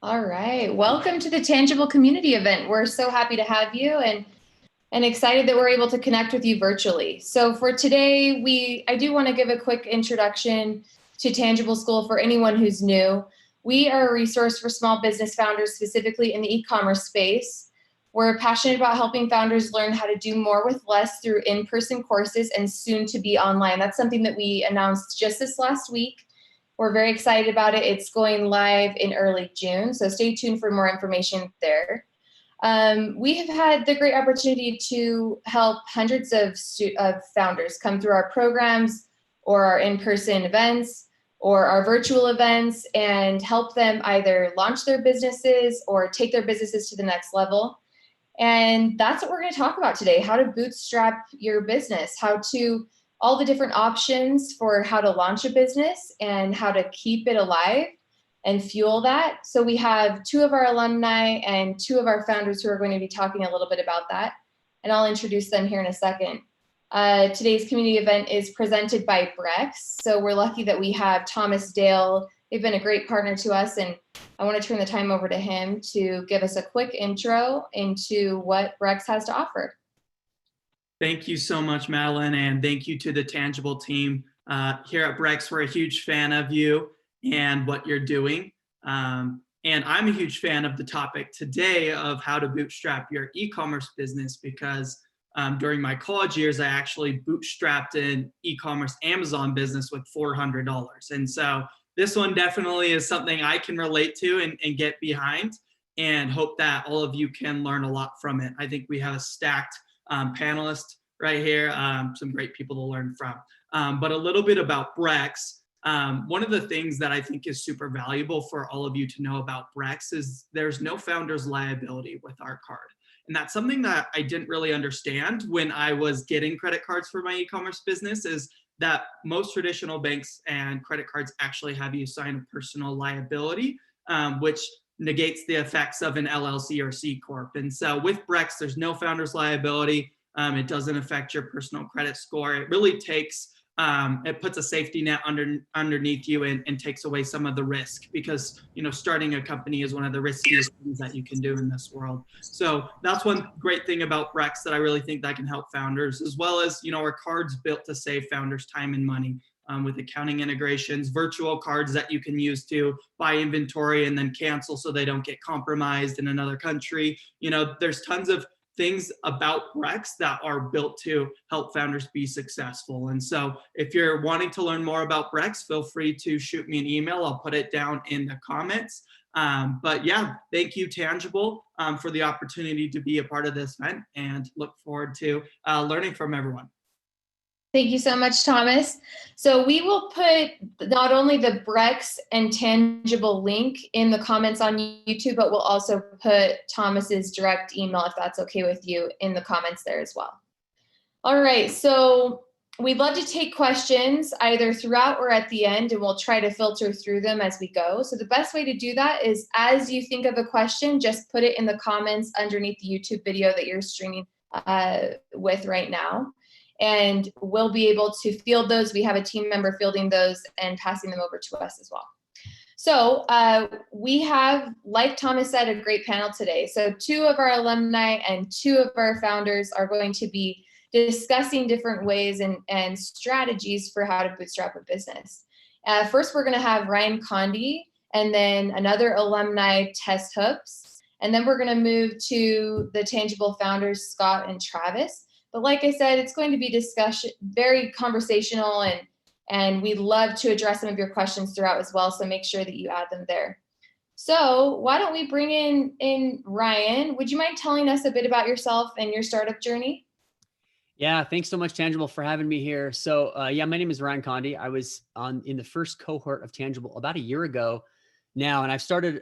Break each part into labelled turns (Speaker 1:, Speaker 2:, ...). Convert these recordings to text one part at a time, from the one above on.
Speaker 1: All right. Welcome to the Tangible Community event. We're so happy to have you and excited that we're able to connect with you virtually. So for today, I do want to give a quick introduction to Tangible School for anyone who's new. We are a resource for small business founders, specifically in the e-commerce space. We're passionate about helping founders learn how to do more with less through in-person courses and soon to be online. That's something that we announced just this last week. We're very excited about it. It's going live in early June, so stay tuned for more information there. We have had the great opportunity to help hundreds of founders come through our programs or our in-person events or our virtual events and help them either launch their businesses or take their businesses to the next level. And that's what we're going to talk about today, how to bootstrap your business, all the different options for how to launch a business and how to keep it alive and fuel that. So we have two of our alumni and two of our founders who are going to be talking a little bit about that. And I'll introduce them here in a second. Today's community event is presented by Brex. So we're lucky that we have Thomas Dale. They've been a great partner to us, and I want to turn the time over to him to give us a quick intro into what Brex has to offer.
Speaker 2: Thank you so much, Madeline, and thank you to the Tangible team. Here at Brex, we're a huge fan of you and what you're doing. And I'm a huge fan of the topic today of how to bootstrap your e-commerce business because during my college years, I actually bootstrapped an e-commerce Amazon business with $400. And so this one definitely is something I can relate to and get behind, and hope that all of you can learn a lot from it. I think we have a stacked panelists right here, some great people to learn from. But a little bit about Brex. One of the things that I think is super valuable for all of you to know about Brex is there's no founder's liability with our card. And that's something that I didn't really understand when I was getting credit cards for my e-commerce business, is that most traditional banks and credit cards actually have you sign a personal liability, which negates the effects of an LLC or C Corp. And so with Brex, there's no founder's liability. It doesn't affect your personal credit score. It really takes, it puts a safety net underneath you and takes away some of the risk, because, starting a company is one of the riskiest things that you can do in this world. So that's one great thing about Brex that I really think that can help founders, as well as, our card's built to save founders time and money. With accounting integrations, virtual cards that you can use to buy inventory and then cancel so they don't get compromised in another country. There's tons of things about Brex that are built to help founders be successful. And so if you're wanting to learn more about Brex, feel free to shoot me an email. I'll put it down in the comments. But yeah, thank you, Tangible, for the opportunity to be a part of this event, and look forward to learning from everyone.
Speaker 1: Thank you so much, Thomas. So we will put not only the Brex and Tangible link in the comments on YouTube, but we'll also put Thomas's direct email, if that's okay with you, in the comments there as well. All right, so we'd love to take questions either throughout or at the end, and we'll try to filter through them as we go. So the best way to do that is, as you think of a question, just put it in the comments underneath the YouTube video that you're streaming with right now. And we'll be able to field those. We have a team member fielding those and passing them over to us as well. So we have, like Thomas said, a great panel today. So two of our alumni and two of our founders are going to be discussing different ways and strategies for how to bootstrap a business. First, we're going to have Ryan Condi, and then another alumni, Tess Hoops. And then we're going to move to the Tangible founders, Scott and Travis. But like I said, it's going to be discussion, very conversational, and we'd love to address some of your questions throughout as well, so make sure that you add them there. So why don't we bring in Ryan? Would you mind telling us a bit about yourself and your startup journey?
Speaker 3: Yeah, thanks so much, Tangible, for having me here. So yeah, my name is Ryan Condi. I was in the first cohort of Tangible about a year ago now, and I've started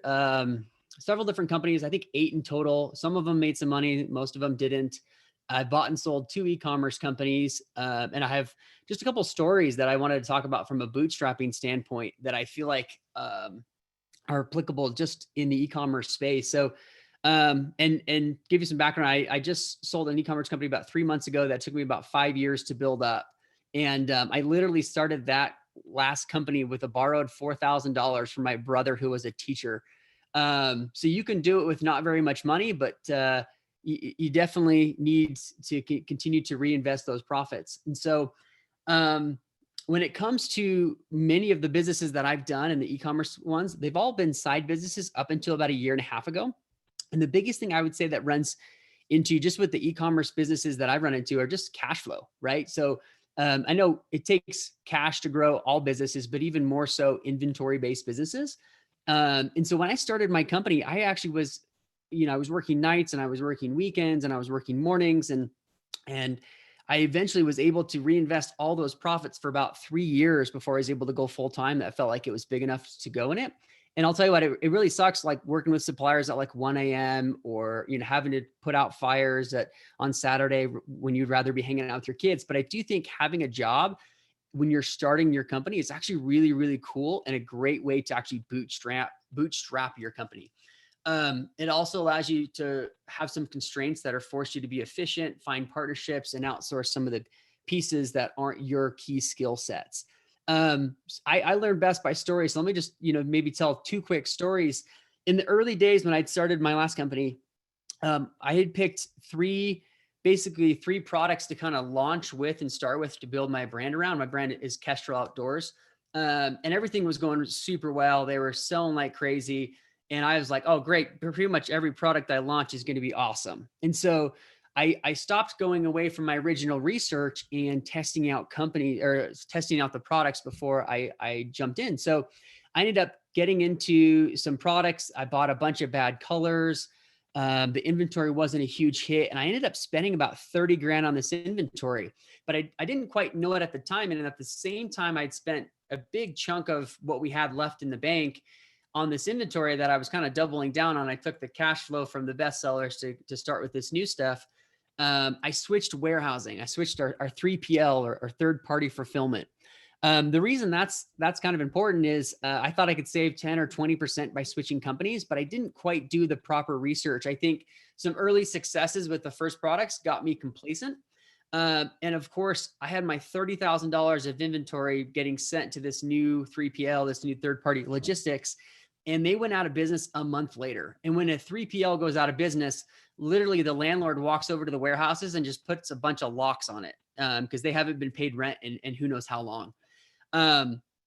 Speaker 3: several different companies, I think 8 in total. Some of them made some money, most of them didn't. I bought and sold 2 e-commerce companies, and I have just a couple stories that I wanted to talk about from a bootstrapping standpoint that I feel like are applicable just in the e-commerce space. So, and give you some background, I just sold an e-commerce company about 3 months ago that took me about 5 years to build up. And I literally started that last company with a borrowed $4,000 from my brother, who was a teacher. So you can do it with not very much money, but you definitely need to continue to reinvest those profits. And so when it comes to many of the businesses that I've done and the e-commerce ones, they've all been side businesses up until about a year and a half ago. And the biggest thing I would say that runs into just with the e-commerce businesses that I've run into are just cash flow, right? So I know it takes cash to grow all businesses, but even more so inventory-based businesses. And so when I started my company, I actually was, I was working nights and I was working weekends and I was working mornings, and I eventually was able to reinvest all those profits for about 3 years before I was able to go full time. That felt like it was big enough to go in it. And I'll tell you what, it really sucks, like working with suppliers at like 1 a.m. or, having to put out fires on Saturday when you'd rather be hanging out with your kids. But I do think having a job when you're starting your company is actually really, really cool and a great way to actually bootstrap your company. It also allows you to have some constraints that are forced you to be efficient, find partnerships, and outsource some of the pieces that aren't your key skill sets. I learned best by stories. So let me just, maybe tell 2 quick stories. In the early days when I'd started my last company, I had picked basically three products to kind of launch with and start with to build my brand around. My brand is Kestrel Outdoors. And everything was going super well. They were selling like crazy. And I was like, oh, great. Pretty much every product I launch is going to be awesome. And so I stopped going away from my original research and testing out the products before I jumped in. So I ended up getting into some products. I bought a bunch of bad colors. The inventory wasn't a huge hit. And I ended up spending about 30 grand on this inventory, but I didn't quite know it at the time. And at the same time, I'd spent a big chunk of what we had left in the bank on this inventory that I was kind of doubling down on. I took the cash flow from the best sellers to start with this new stuff. I switched warehousing. I switched our 3PL or third party fulfillment. The reason that's kind of important is I thought I could save 10 or 20% by switching companies, but I didn't quite do the proper research. I think some early successes with the first products got me complacent. And of course, I had my $30,000 of inventory getting sent to this new 3PL, this new third-party logistics, and they went out of business a month later. And when a 3PL goes out of business, literally the landlord walks over to the warehouses and just puts a bunch of locks on it because they haven't been paid rent and who knows how long.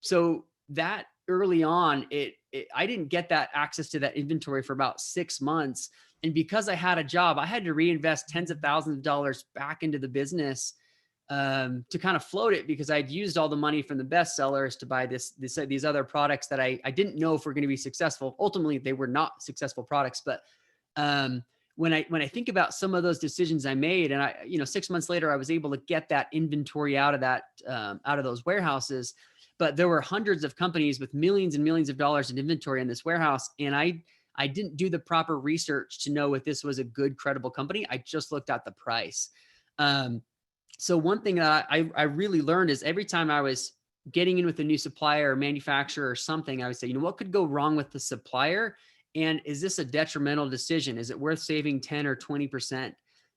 Speaker 3: So that early on, I didn't get that access to that inventory for about 6 months. And because I had a job, I had to reinvest tens of thousands of dollars back into the business to kind of float it, because I'd used all the money from the best sellers to buy these other products that I didn't know if were going to be successful. Ultimately, they were not successful products. But when I think about some of those decisions I made, and 6 months later, I was able to get that inventory out of those warehouses. But there were hundreds of companies with millions and millions of dollars in inventory in this warehouse. And I didn't do the proper research to know if this was a good, credible company. I just looked at the price. So one thing that I really learned is every time I was getting in with a new supplier or manufacturer or something, I would say, what could go wrong with the supplier? And is this a detrimental decision? Is it worth saving 10 or 20%?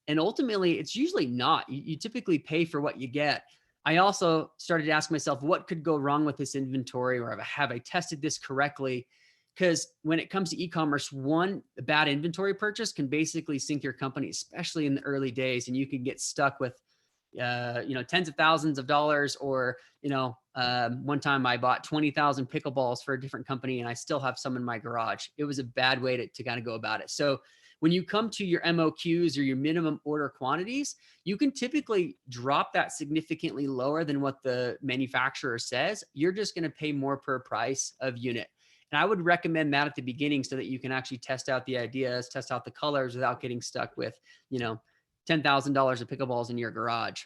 Speaker 3: And ultimately, it's usually not. You typically pay for what you get. I also started to ask myself, what could go wrong with this inventory? Or have I tested this correctly? Because when it comes to e-commerce, one bad inventory purchase can basically sink your company, especially in the early days. And you can get stuck with tens of thousands of dollars, or, one time I bought 20,000 pickleballs for a different company and I still have some in my garage. It was a bad way to kind of go about it. So when you come to your MOQs or your minimum order quantities, you can typically drop that significantly lower than what the manufacturer says. You're just going to pay more per price of unit. And I would recommend that at the beginning so that you can actually test out the ideas, test out the colors without getting stuck with, $10,000 of pickleballs in your garage.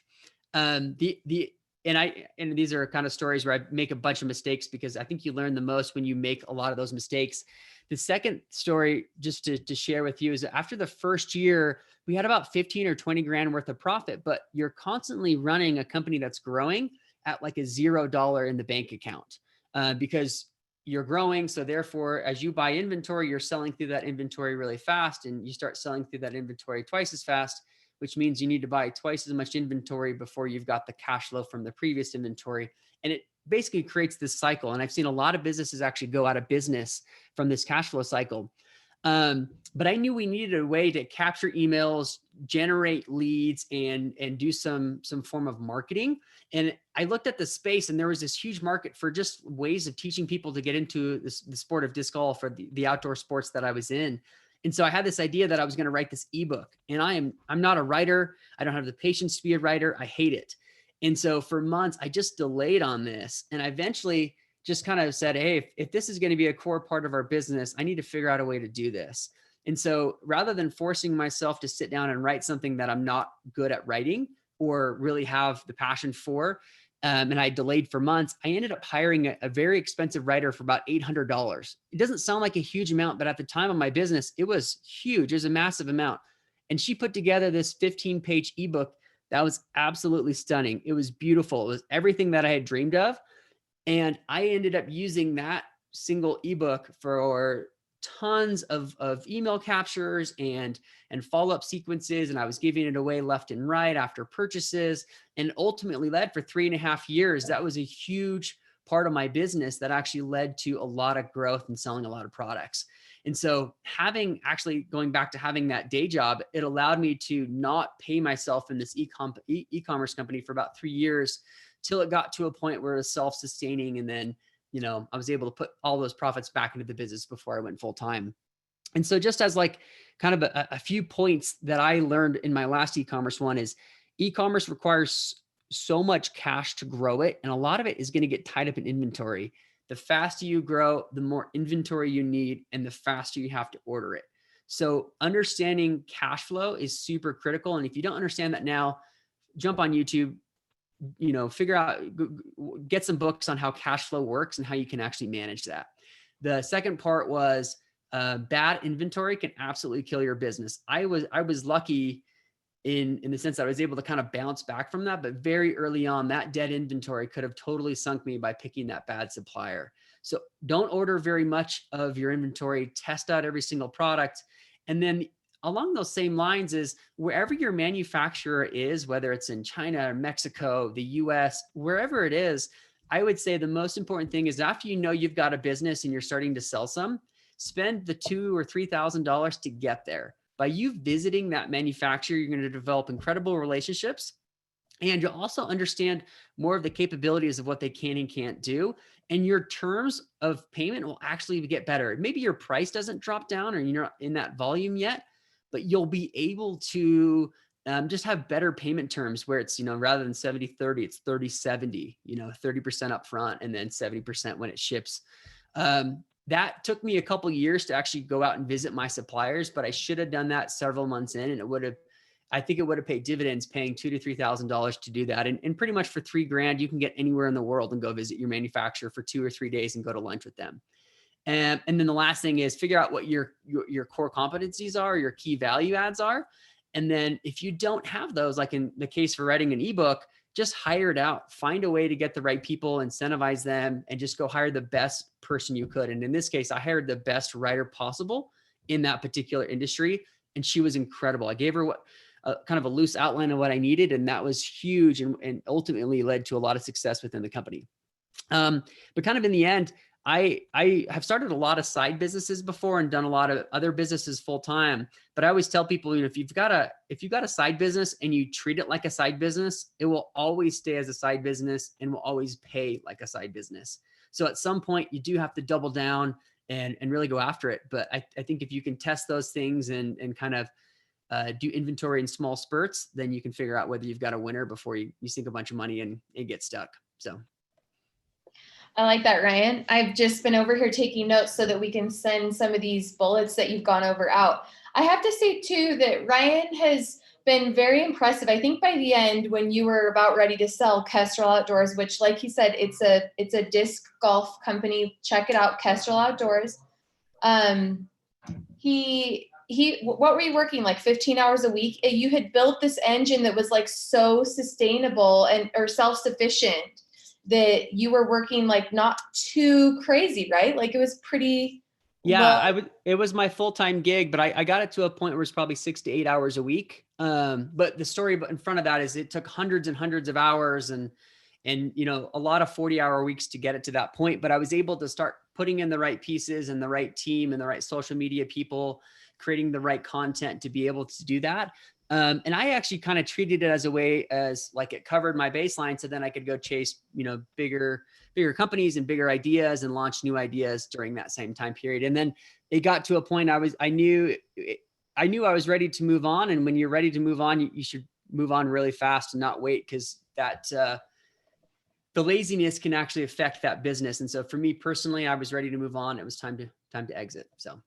Speaker 3: And these are kind of stories where I make a bunch of mistakes, because I think you learn the most when you make a lot of those mistakes. The second story, just to share with you, is that after the first year, we had about 15 or 20 grand worth of profit, but you're constantly running a company that's growing at like a $0 in the bank account because you're growing. So therefore, as you buy inventory, you're selling through that inventory really fast, and you start selling through that inventory twice as fast, which means you need to buy twice as much inventory before you've got the cash flow from the previous inventory. And it basically creates this cycle. And I've seen a lot of businesses actually go out of business from this cash flow cycle. But I knew we needed a way to capture emails, generate leads, and do some form of marketing. And I looked at the space, and there was this huge market for just ways of teaching people to get into the sport of disc golf, or the outdoor sports that I was in. And so I had this idea that I was going to write this ebook, and I'm not a writer. I don't have the patience to be a writer. I hate it. And so for months, I just delayed on this. And I eventually just kind of said, hey, if this is going to be a core part of our business, I need to figure out a way to do this. And so rather than forcing myself to sit down and write something that I'm not good at writing or really have the passion for, and I delayed for months, I ended up hiring a very expensive writer for about $800. It doesn't sound like a huge amount, but at the time of my business, it was huge. It was a massive amount. And she put together this 15-page ebook that was absolutely stunning. It was beautiful. It was everything that I had dreamed of. And I ended up using that single ebook for tons of email captures and follow-up sequences. And I was giving it away left and right after purchases, and ultimately led for 3.5 years. That was a huge part of my business that actually led to a lot of growth and selling a lot of products. And so going back to having that day job, it allowed me to not pay myself in this e-commerce company for about 3 years, till it got to a point where it was self-sustaining. And then, I was able to put all those profits back into the business before I went full time. And so just as like kind of a few points that I learned in my last e-commerce one is, e-commerce requires so much cash to grow it. And a lot of it is going to get tied up in inventory. The faster you grow, the more inventory you need, and the faster you have to order it. So understanding cash flow is super critical. And if you don't understand that now, jump on YouTube, figure out, get some books on how cash flow works and how you can actually manage that. The second part was bad inventory can absolutely kill your business. I was lucky in the sense that I was able to kind of bounce back from that, but very early on, that dead inventory could have totally sunk me by picking that bad supplier. So don't order very much of your inventory, test out every single product. And then along those same lines is, wherever your manufacturer is, whether it's in China or Mexico, the US, wherever it is, I would say the most important thing is, after you've got a business and you're starting to sell some, spend the $2,000 or $3,000 to get there. By you visiting that manufacturer, you're going to develop incredible relationships, and you'll also understand more of the capabilities of what they can and can't do. And your terms of payment will actually get better. Maybe your price doesn't drop down, or you're not in that volume yet, but you'll be able to just have better payment terms where it's, rather than 70-30, it's 30-70, 30% upfront and then 70% when it ships. That took me a couple of years to actually go out and visit my suppliers, but I should have done that several months in, and I think it would have paid dividends paying $2,000 to $3,000 to do that. And pretty much for $3,000, you can get anywhere in the world and go visit your manufacturer for 2 or 3 days and go to lunch with them. And then the last thing is, figure out what your core competencies are, your key value adds are. And then if you don't have those, like in the case for writing an ebook, just hire it out, find a way to get the right people, incentivize them, and just go hire the best person you could. And in this case, I hired the best writer possible in that particular industry. And she was incredible. I gave her kind of a loose outline of what I needed. And that was huge, and ultimately led to a lot of success within the company. But kind of in the end, I have started a lot of side businesses before and done a lot of other businesses full time. But I always tell people, if you've got a side business and you treat it like a side business, it will always stay as a side business and will always pay like a side business. So at some point, you do have to double down and really go after it. But I think if you can test those things and kind of do inventory in small spurts, then you can figure out whether you've got a winner before you sink a bunch of money and get stuck. So.
Speaker 1: I like that, Ryan. I've just been over here taking notes so that we can send some of these bullets that you've gone over out. I have to say too, that Ryan has been very impressive. I think by the end, when you were about ready to sell Kestrel Outdoors, which, like he said, it's a disc golf company. Check it out, Kestrel Outdoors. What were you working, like 15 hours a week? You had built this engine that was like so sustainable or self-sufficient, that you were working like not too crazy, right? Like it was pretty.
Speaker 3: Yeah, it was my full-time gig, but I got it to a point where it's probably 6 to 8 hours a week. But the story in front of that is, it took hundreds and hundreds of hours, and and, a lot of 40-hour weeks to get it to that point. But I was able to start putting in the right pieces and the right team and the right social media people, creating the right content to be able to do that. And I actually kind of treated it as a way as like it covered my baseline. So then I could go chase, bigger companies and bigger ideas and launch new ideas during that same time period. And then it got to a point I knew I was ready to move on. And when you're ready to move on, you should move on really fast and not wait, because the laziness can actually affect that business. And so for me personally, I was ready to move on. It was time to exit. So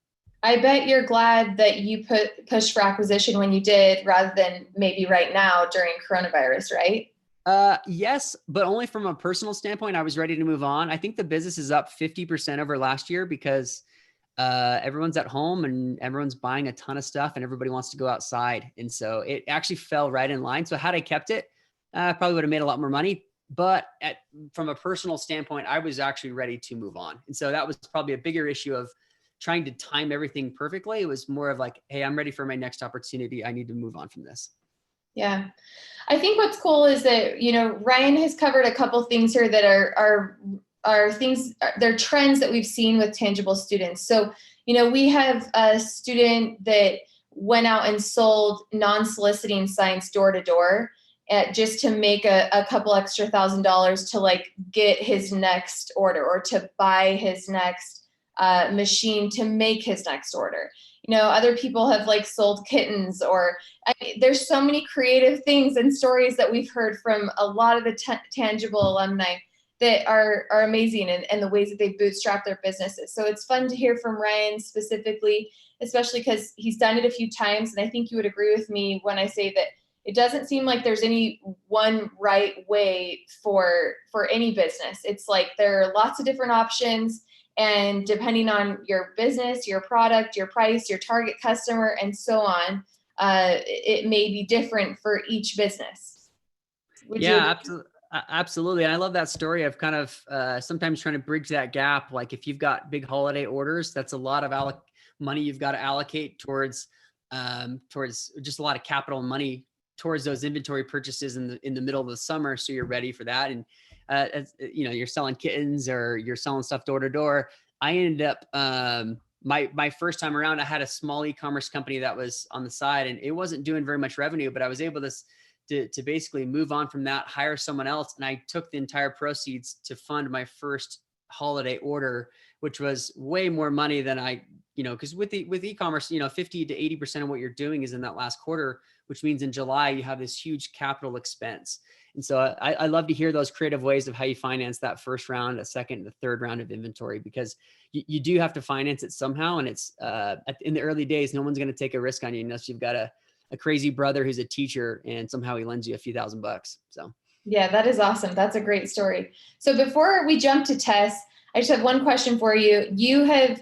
Speaker 1: I bet you're glad that you pushed for acquisition when you did, rather than maybe right now during coronavirus, right?
Speaker 3: Yes, but only from a personal standpoint. I was ready to move on. I think the business is up 50% over last year because everyone's at home and everyone's buying a ton of stuff and everybody wants to go outside. And so it actually fell right in line. So had I kept it, I probably would have made a lot more money. But from a personal standpoint, I was actually ready to move on. And so that was probably a bigger issue of trying to time everything perfectly. It was more of like, hey, I'm ready for my next opportunity. I need to move on from this.
Speaker 1: Yeah. I think what's cool is that, Ryan has covered a couple things here that are things, they're trends that we've seen with Tangible students. So, we have a student that went out and sold non-soliciting signs door to door just to make a couple extra $1,000 to like get his next order, or to buy his next machine to make his next order. Other people have like sold kittens, or there's so many creative things and stories that we've heard from a lot of the Tangible alumni that are amazing, and the ways that they bootstrap their businesses. So it's fun to hear from Ryan specifically, especially because he's done it a few times. And I think you would agree with me when I say that it doesn't seem like there's any one right way for any business. It's like there are lots of different options. And depending on your business, your product, your price, your target customer, and so on, it may be different for each business.
Speaker 3: Absolutely. And I love that story of kind of sometimes trying to bridge that gap. Like if you've got big holiday orders, that's a lot of money you've got to allocate towards just a lot of capital money towards those inventory purchases in the middle of the summer. So you're ready for that. And as you're selling kittens or you're selling stuff door to door. I ended up, my first time around, I had a small e-commerce company that was on the side and it wasn't doing very much revenue, but I was able to basically move on from that, hire someone else. And I took the entire proceeds to fund my first holiday order, which was way more money than because with e-commerce, 50 to 80% of what you're doing is in that last quarter, which means in July, you have this huge capital expense. And so I love to hear those creative ways of how you finance that first round, a second, and the third round of inventory, because you do have to finance it somehow. And it's in the early days, no one's going to take a risk on you unless you've got a crazy brother who's a teacher and somehow he lends you a few $1,000. So
Speaker 1: yeah, that is awesome. That's a great story. So before we jump to Tess, I just have one question for you. You have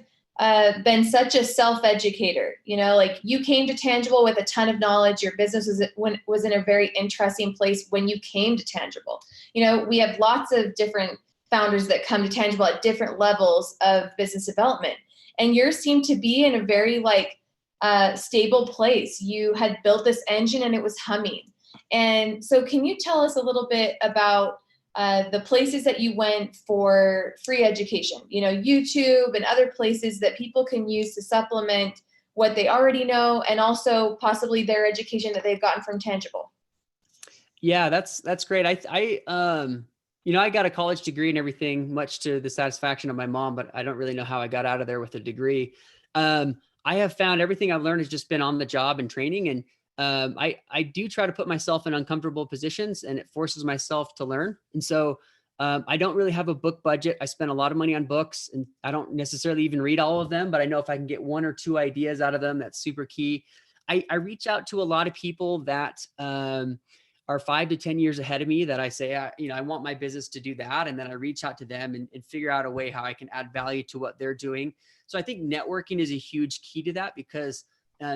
Speaker 1: been such a self-educator, like you came to Tangible with a ton of knowledge. Your business was in a very interesting place when you came to Tangible. We have lots of different founders that come to Tangible at different levels of business development. And yours seemed to be in a very stable place. You had built this engine and it was humming. And so can you tell us a little bit about the places that you went for free education, YouTube and other places that people can use to supplement what they already know, and also possibly their education that they've gotten from Tangible?
Speaker 3: Yeah, that's great. I got a college degree and everything, much to the satisfaction of my mom, but I don't really know how I got out of there with a degree. I have found everything I've learned has just been on the job and training. And I do try to put myself in uncomfortable positions, and it forces myself to learn. And so I don't really have a book budget. I spend a lot of money on books, and I don't necessarily even read all of them, but I know if I can get one or two ideas out of them, that's super key. I reach out to a lot of people that are 5 to 10 years ahead of me that I say, I want my business to do that. And then I reach out to them and figure out a way how I can add value to what they're doing. So I think networking is a huge key to that, because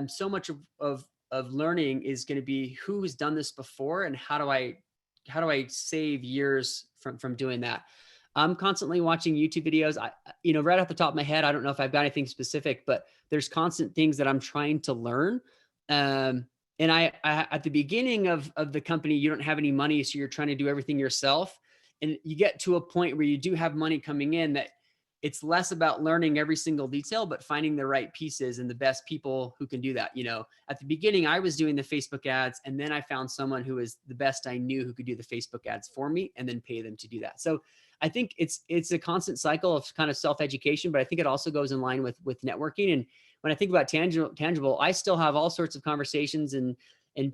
Speaker 3: so much of learning is going to be who's done this before and how do I save years from doing that. I'm constantly watching YouTube videos. Right off the top of my head, I don't know if I've got anything specific, but there's constant things that I'm trying to learn. And I at the beginning of the company, you don't have any money, so you're trying to do everything yourself. And you get to a point where you do have money coming in that it's less about learning every single detail, but finding the right pieces and the best people who can do that. At the beginning, I was doing the Facebook ads, and then I found someone who was the best I knew who could do the Facebook ads for me and then pay them to do that. So I think it's a constant cycle of kind of self-education, but I think it also goes in line with networking. And when I think about tangible, I still have all sorts of conversations and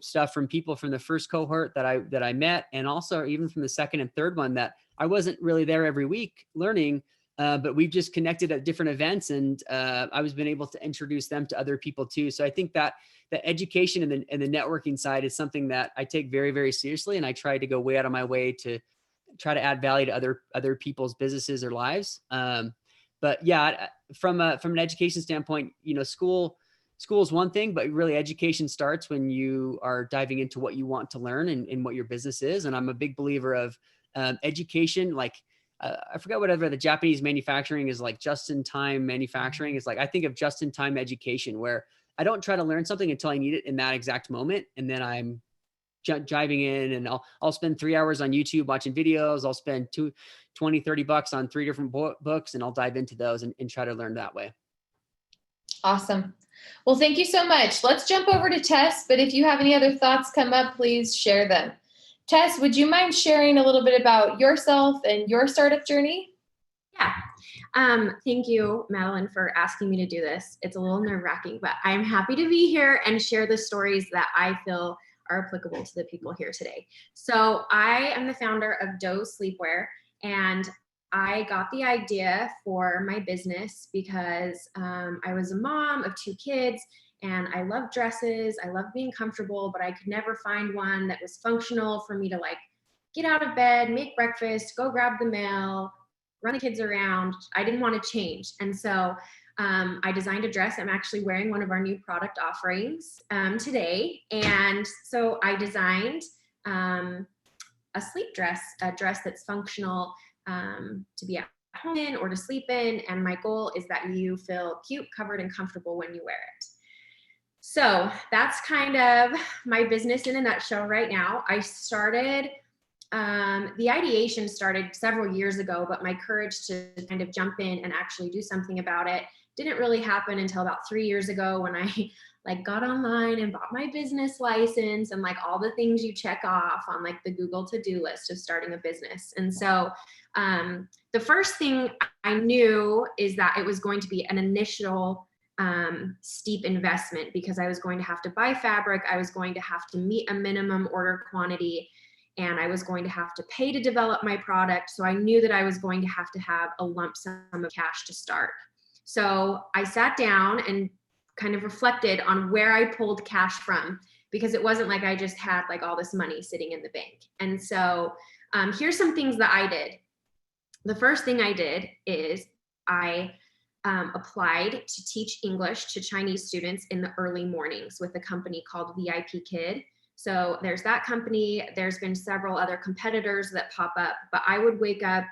Speaker 3: stuff from people from the first cohort that I met, and also even from the second and third one that I wasn't really there every week learning. But we've just connected at different events, and I was been able to introduce them to other people too. So I think that the education and the networking side is something that I take very, very seriously, and I try to go way out of my way to try to add value to other people's businesses or lives. But yeah, from an education standpoint, school is one thing, but really education starts when you are diving into what you want to learn and what your business is. And I'm a big believer of education, like. I forgot whatever the Japanese manufacturing is like, just-in-time manufacturing is like. I think of just-in-time education, where I don't try to learn something until I need it in that exact moment. And then I'm diving in, and I'll spend 3 hours on YouTube watching videos. I'll spend $20-$30 on 3 different books, and I'll dive into those and try to learn that way.
Speaker 1: Awesome. Well, thank you so much. Let's jump over to Tess, but if you have any other thoughts come up, please share them. Tess, would you mind sharing a little bit about yourself and your startup journey?
Speaker 4: Yeah. Thank you, Madeline, for asking me to do this. It's a little nerve-wracking, but I'm happy to be here and share the stories that I feel are applicable to the people here today. So I am the founder of Doe Sleepwear, and I got the idea for my business because I was a mom of 2 kids, and I love dresses. I love being comfortable, but I could never find one that was functional for me to like get out of bed, make breakfast, go grab the mail, run the kids around. I didn't want to change. And so I designed a dress. I'm actually wearing one of our new product offerings today. And so I designed a sleep dress, a dress that's functional to be at home in or to sleep in. And my goal is that you feel cute, covered, and comfortable when you wear it. So that's kind of my business in a nutshell right now. I started, the ideation started several years ago, but my courage to kind of jump in and actually do something about it didn't really happen until about 3 years ago, when I like got online and bought my business license and like all the things you check off on like the Google to-do list of starting a business. And so the first thing I knew is that it was going to be an initial steep investment, because I was going to have to buy fabric, I was going to have to meet a minimum order quantity, and I was going to have to pay to develop my product. So I knew that I was going to have a lump sum of cash to start. So I sat down and kind of reflected on where I pulled cash from, because it wasn't like I just had like all this money sitting in the bank. And so here's some things that I did. The first thing I did is I applied to teach English to Chinese students in the early mornings with a company called VIP Kid. So there's that company. There's been several other competitors that pop up, but I would wake up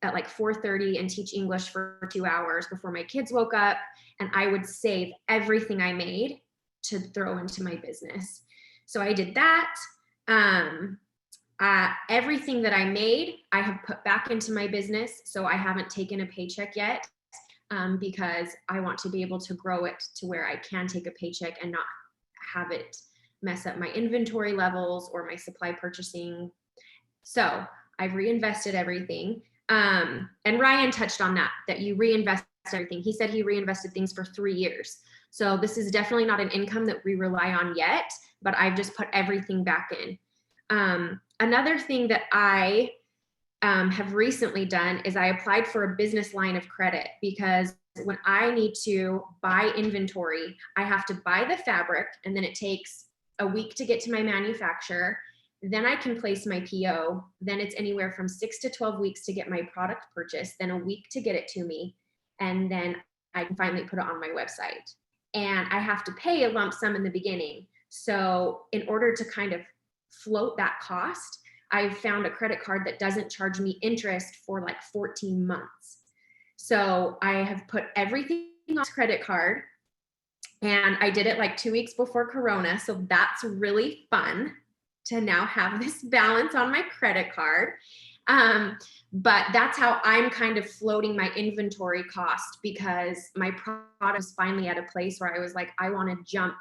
Speaker 4: at like 4:30 and teach English for 2 hours before my kids woke up. And I would save everything I made to throw into my business. So I did that. Everything that I made, I have put back into my business. So I haven't taken a paycheck yet. Because I want to be able to grow it to where I can take a paycheck and not have it mess up my inventory levels or my supply purchasing. So I've reinvested everything. And Ryan touched on that you reinvest everything. He said he reinvested things for 3 years. So this is definitely not an income that we rely on yet, but I've just put everything back in. Another thing that I have recently done is I applied for a business line of credit, because when I need to buy inventory, I have to buy the fabric, and then it takes a week to get to my manufacturer. Then I can place my PO. Then it's anywhere from 6 to 12 weeks to get my product purchased, then a week to get it to me. And then I can finally put it on my website. And I have to pay a lump sum in the beginning. So in order to kind of float that cost, I've found a credit card that doesn't charge me interest for like 14 months. So I have put everything on this credit card, and I did it like 2 weeks before Corona. So that's really fun to now have this balance on my credit card. But that's how I'm kind of floating my inventory cost, because my product was finally at a place where I was like, I want to jump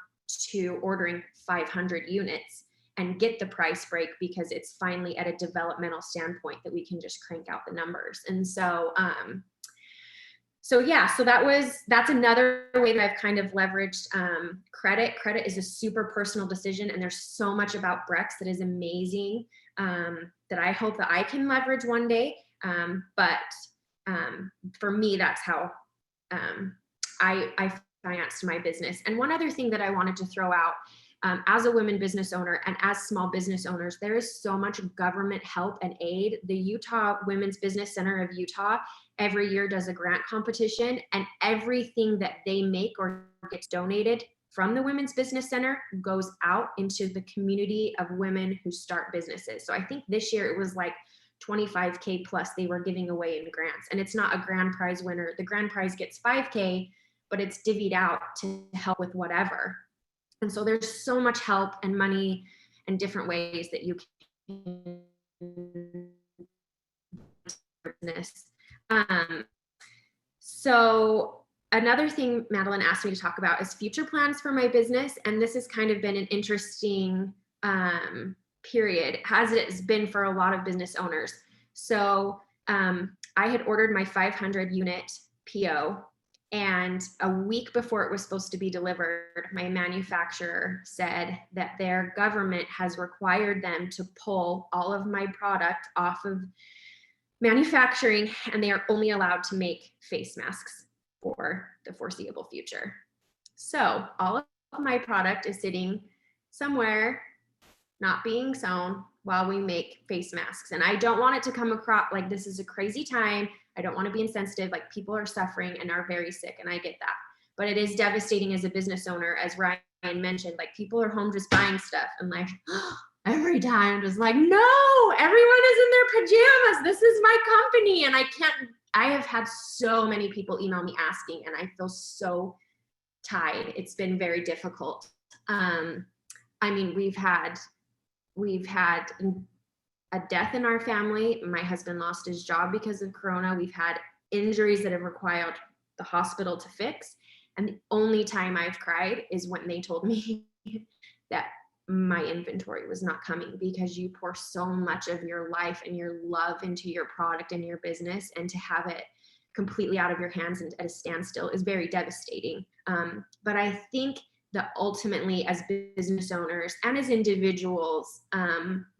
Speaker 4: to ordering 500 units and get the price break, because it's finally at a developmental standpoint that we can just crank out the numbers. And so, so that's another way that I've kind of leveraged credit. Credit is a super personal decision, and there's so much about Brex that is amazing, that I hope that I can leverage one day. But for me, that's how I financed my business. And one other thing that I wanted to throw out, as a women business owner and as small business owners, there is so much government help and aid. The Utah Women's Business Center of Utah every year does a grant competition, and everything that they make or gets donated from the Women's Business Center goes out into the community of women who start businesses. So I think this year it was like 25K plus they were giving away in grants, and it's not a grand prize winner. The grand prize gets 5K, but it's divvied out to help with whatever. And so there's so much help and money and different ways that you can business. So another thing Madeline asked me to talk about is future plans for my business. And this has kind of been an interesting period, as it has been for a lot of business owners. So I had ordered my 500 unit PO, and a week before it was supposed to be delivered, my manufacturer said that their government has required them to pull all of my product off of manufacturing, and they are only allowed to make face masks for the foreseeable future. So all of my product is sitting somewhere not being sewn while we make face masks. And I don't want it to come across like this is a crazy time. I don't want to be insensitive. Like, people are suffering and are very sick, and I get that. But it is devastating as a business owner, as Ryan mentioned. Like, people are home just buying stuff, and like every time just like, no, everyone is in their pajamas. This is my company. And I have had so many people email me asking, and I feel so tied. It's been very difficult. I mean, we've had a death in our family. My husband lost his job because of Corona. We've had injuries that have required the hospital to fix. And the only time I've cried is when they told me that my inventory was not coming, because you pour so much of your life and your love into your product and your business, and to have it completely out of your hands and at a standstill is very devastating. But I think that ultimately, as business owners and as individuals,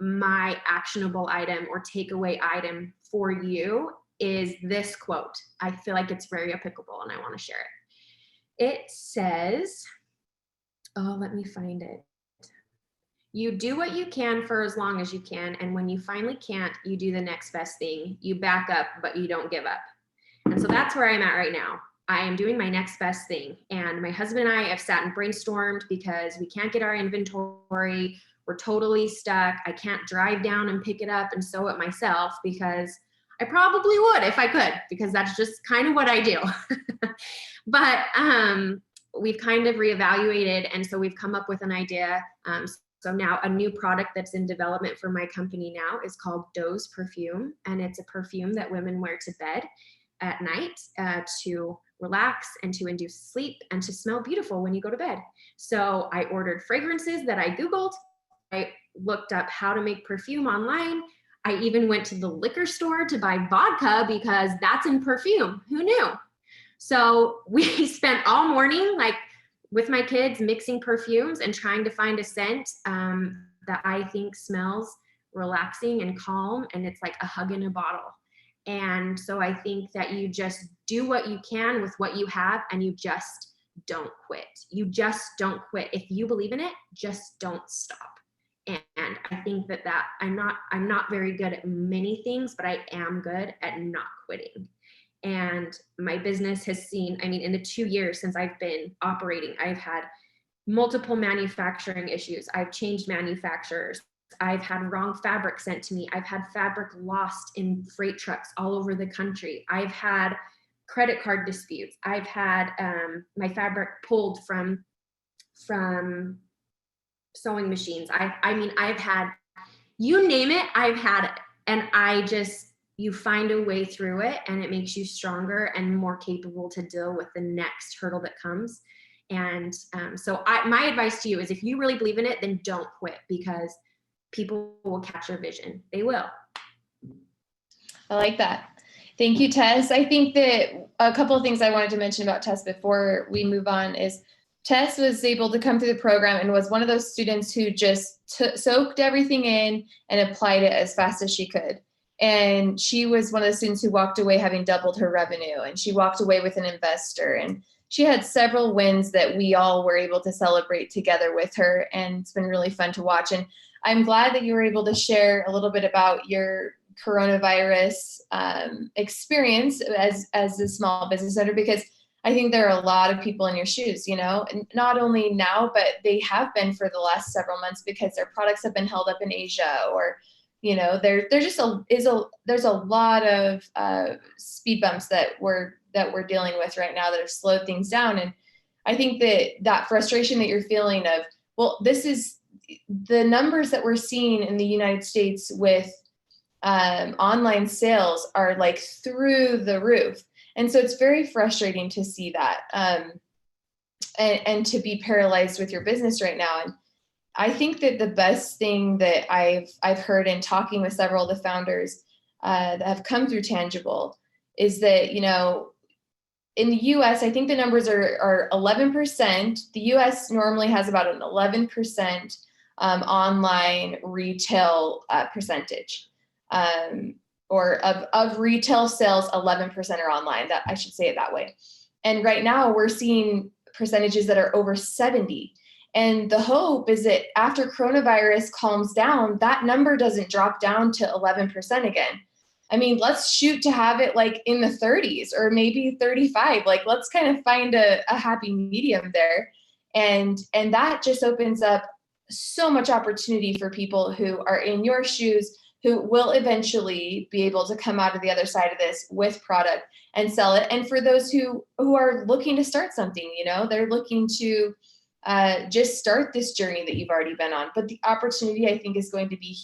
Speaker 4: my actionable item or takeaway item for you is this quote. I feel like it's very applicable, and I want to share it. It says, oh, let me find it. You do what you can for as long as you can, and when you finally can't, you do the next best thing. You back up, but you don't give up. And so that's where I'm at right now. I am doing my next best thing. And my husband and I have sat and brainstormed, because we can't get our inventory. We're totally stuck. I can't drive down and pick it up and sew it myself, because I probably would if I could, because that's just kind of what I do. But we've kind of reevaluated. And so we've come up with an idea. So now a new product that's in development for my company now is called Doze Perfume. And it's a perfume that women wear to bed at night to relax and to induce sleep and to smell beautiful when you go to bed. So I ordered fragrances that I Googled. I looked up how to make perfume online. I even went to the liquor store to buy vodka, because that's in perfume. Who knew? So we spent all morning, like, with my kids, mixing perfumes and trying to find a scent that I think smells relaxing and calm, and it's like a hug in a bottle. And so I think that you just do what you can with what you have, and you just don't quit. You just don't quit. If you believe in it, just don't stop. And I think that I'm not very good at many things, but I am good at not quitting. And my business has seen, I mean, in the 2 years since I've been operating, I've had multiple manufacturing issues. I've changed manufacturers. I've had wrong fabric sent to me. I've had fabric lost in freight trucks all over the country. I've had credit card disputes. I've had my fabric pulled from sewing machines. I mean, I've had, you name it, I've had it. And you find a way through it, and it makes you stronger and more capable to deal with the next hurdle that comes. And so my advice to you is, if you really believe in it, then don't quit, because people will catch your vision. They will.
Speaker 1: I like that. Thank you, Tess. I think that a couple of things I wanted to mention about Tess before we move on is Tess was able to come through the program and was one of those students who just soaked everything in and applied it as fast as she could. And she was one of the students who walked away having doubled her revenue, and she walked away with an investor, and she had several wins that we all were able to celebrate together with her. And it's been really fun to watch. And I'm glad that you were able to share a little bit about your coronavirus experience as a small business owner, because I think there are a lot of people in your shoes, you know, and not only now, but they have been for the last several months, because their products have been held up in Asia, or, you know, there's a lot of speed bumps that we're dealing with right now that have slowed things down. And I think that frustration that you're feeling of, well, this is the numbers that we're seeing in the United States with online sales are like through the roof. And so it's very frustrating to see that and to be paralyzed with your business right now. And I think that the best thing that I've heard in talking with several of the founders that have come through Tangible is that, you know, in the US, I think the numbers are 11%. The US normally has about an 11% online retail percentage. Or of retail sales, 11% are online. That I should say it that way. And right now we're seeing percentages that are over 70. And the hope is that after coronavirus calms down, that number doesn't drop down to 11% again. I mean, let's shoot to have it like in the 30s or maybe 35. Like, let's kind of find a happy medium there. And that just opens up so much opportunity for people who are in your shoes, who will eventually be able to come out of the other side of this with product and sell it. And for those who are looking to start something, you know, they're looking to just start this journey that you've already been on. But the opportunity, I think, is going to be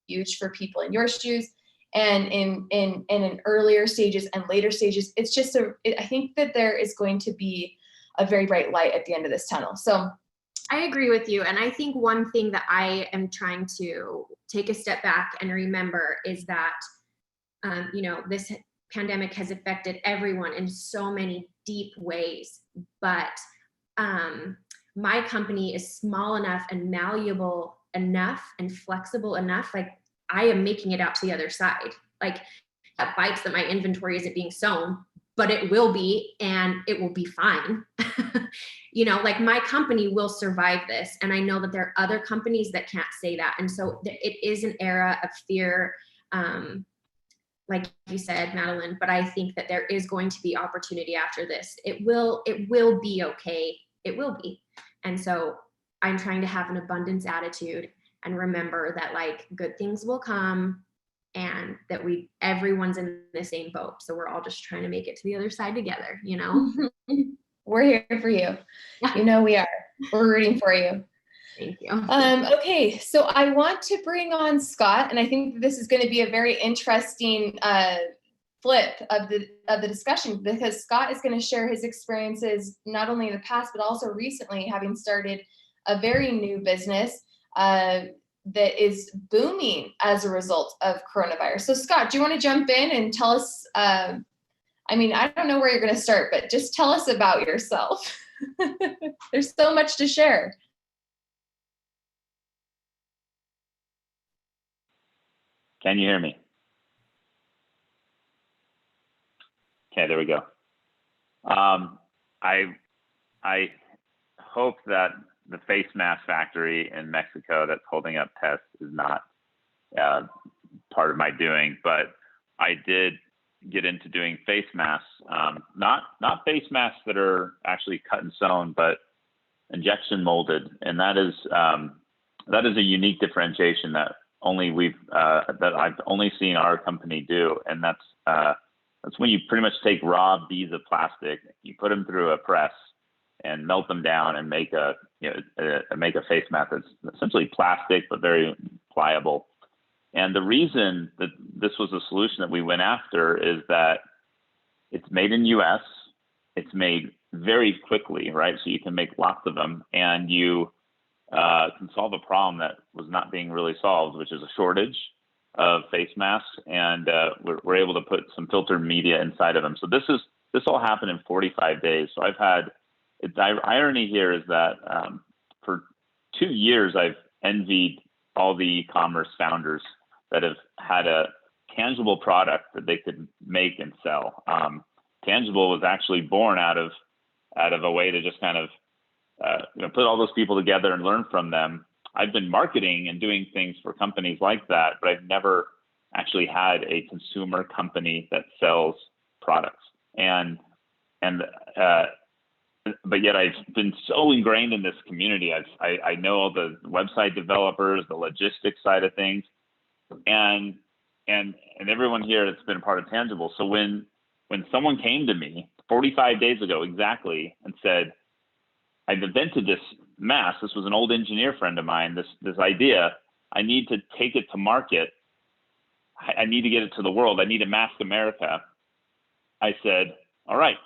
Speaker 1: huge for people in your shoes and in earlier stages and later stages. It's just I think that there is going to be a very bright light at the end of this tunnel. So
Speaker 4: I agree with you. And I think one thing that I am trying to take a step back and remember is that, you know, this pandemic has affected everyone in so many deep ways, but my company is small enough and malleable enough and flexible enough. Like, I am making it out to the other side. Like, that bites that my inventory isn't being sewn, but it will be, and it will be fine. You know, like, my company will survive this. And I know that there are other companies that can't say that. And so it is an era of fear, like you said, Madeline, but I think that there is going to be opportunity after this. It will be okay. It will be. And so I'm trying to have an abundance attitude and remember that, like, good things will come, and that everyone's in the same boat. So we're all just trying to make it to the other side together, you know?
Speaker 1: We're here for you. You know we are. We're rooting for you.
Speaker 4: Thank you.
Speaker 1: Okay, so I want to bring on Scott, and I think this is going to be a very interesting flip of the discussion, because Scott is going to share his experiences not only in the past but also recently, having started a very new business that is booming as a result of coronavirus. So Scott, do you want to jump in and tell us, I mean, I don't know where you're going to start, but just tell us about yourself. There's so much to share.
Speaker 5: Can you hear me? Okay, there we go. I hope that the face mask factory in Mexico that's holding up tests is not part of my doing, but I did get into doing face masks, not face masks that are actually cut and sewn, but injection molded, and that is a unique differentiation that I've only seen our company do, and that's when you pretty much take raw beads of plastic, you put them through a press and melt them down and make a face mask that's essentially plastic but very pliable. And the reason that this was a solution that we went after is that it's made in US, it's made very quickly, right? So you can make lots of them, and you can solve a problem that was not being really solved, which is a shortage of face masks, and we're able to put some filtered media inside of them. So this all happened in 45 days. So the irony here is that for 2 years, I've envied all the e-commerce founders that have had a tangible product that they could make and sell. Tangible was actually born out of a way to just kind of put all those people together and learn from them. I've been marketing and doing things for companies like that, but I've never actually had a consumer company that sells products. But yet I've been so ingrained in this community. I know all the website developers, the logistics side of things, and everyone here that's been a part of Tangible. So when someone came to me 45 days ago exactly and said, I've invented this mask. This was an old engineer friend of mine, this idea. I need to take it to market. I need to get it to the world. I need to mask America. I said, all right,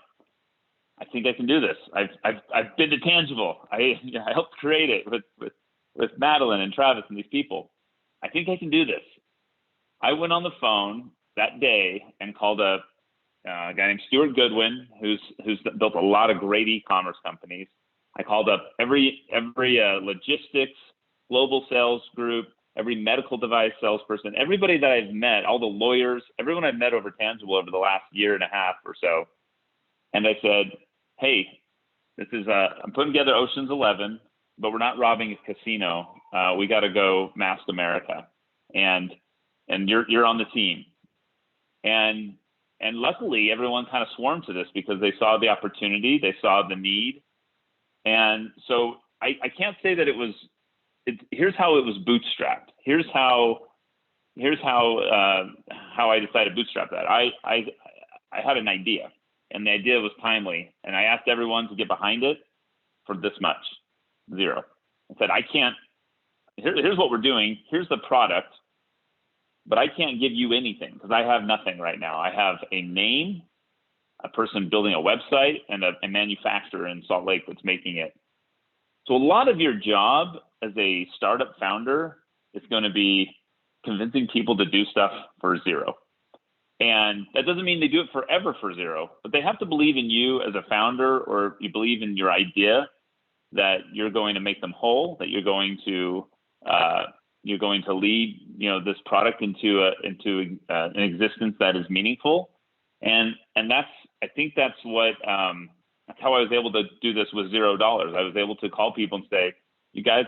Speaker 5: I think I can do this. I've been to Tangible. I helped create it with Madeline and Travis and these people. I think I can do this. I went on the phone that day and called a guy named Stuart Goodwin, who's built a lot of great e-commerce companies. I called up every logistics, global sales group, every medical device salesperson, everybody that I've met, all the lawyers, everyone I've met over Tangible over the last year and a half or so. And I said, hey, this is I'm putting together Ocean's 11, but we're not robbing a casino. We got to go mask America, and you're on the team. And luckily, everyone kind of swarmed to this because they saw the opportunity, they saw the need. And so I can't say that here's how it was bootstrapped. Here's how I decided to bootstrap that. I had an idea, and the idea was timely, and I asked everyone to get behind it for this much, $0. I said, here's what we're doing. Here's the product, but I can't give you anything because I have nothing right now. I have a name, a person building a website, and a manufacturer in Salt Lake that's making it. So a lot of your job as a startup founder is going to be convincing people to do stuff for $0. And that doesn't mean they do it forever for $0, but they have to believe in you as a founder, or you believe in your idea that you're going to make them whole, that you're going to lead, this product into an existence that is meaningful. And I think that's how I was able to do this with $0. I was able to call people and say, you guys,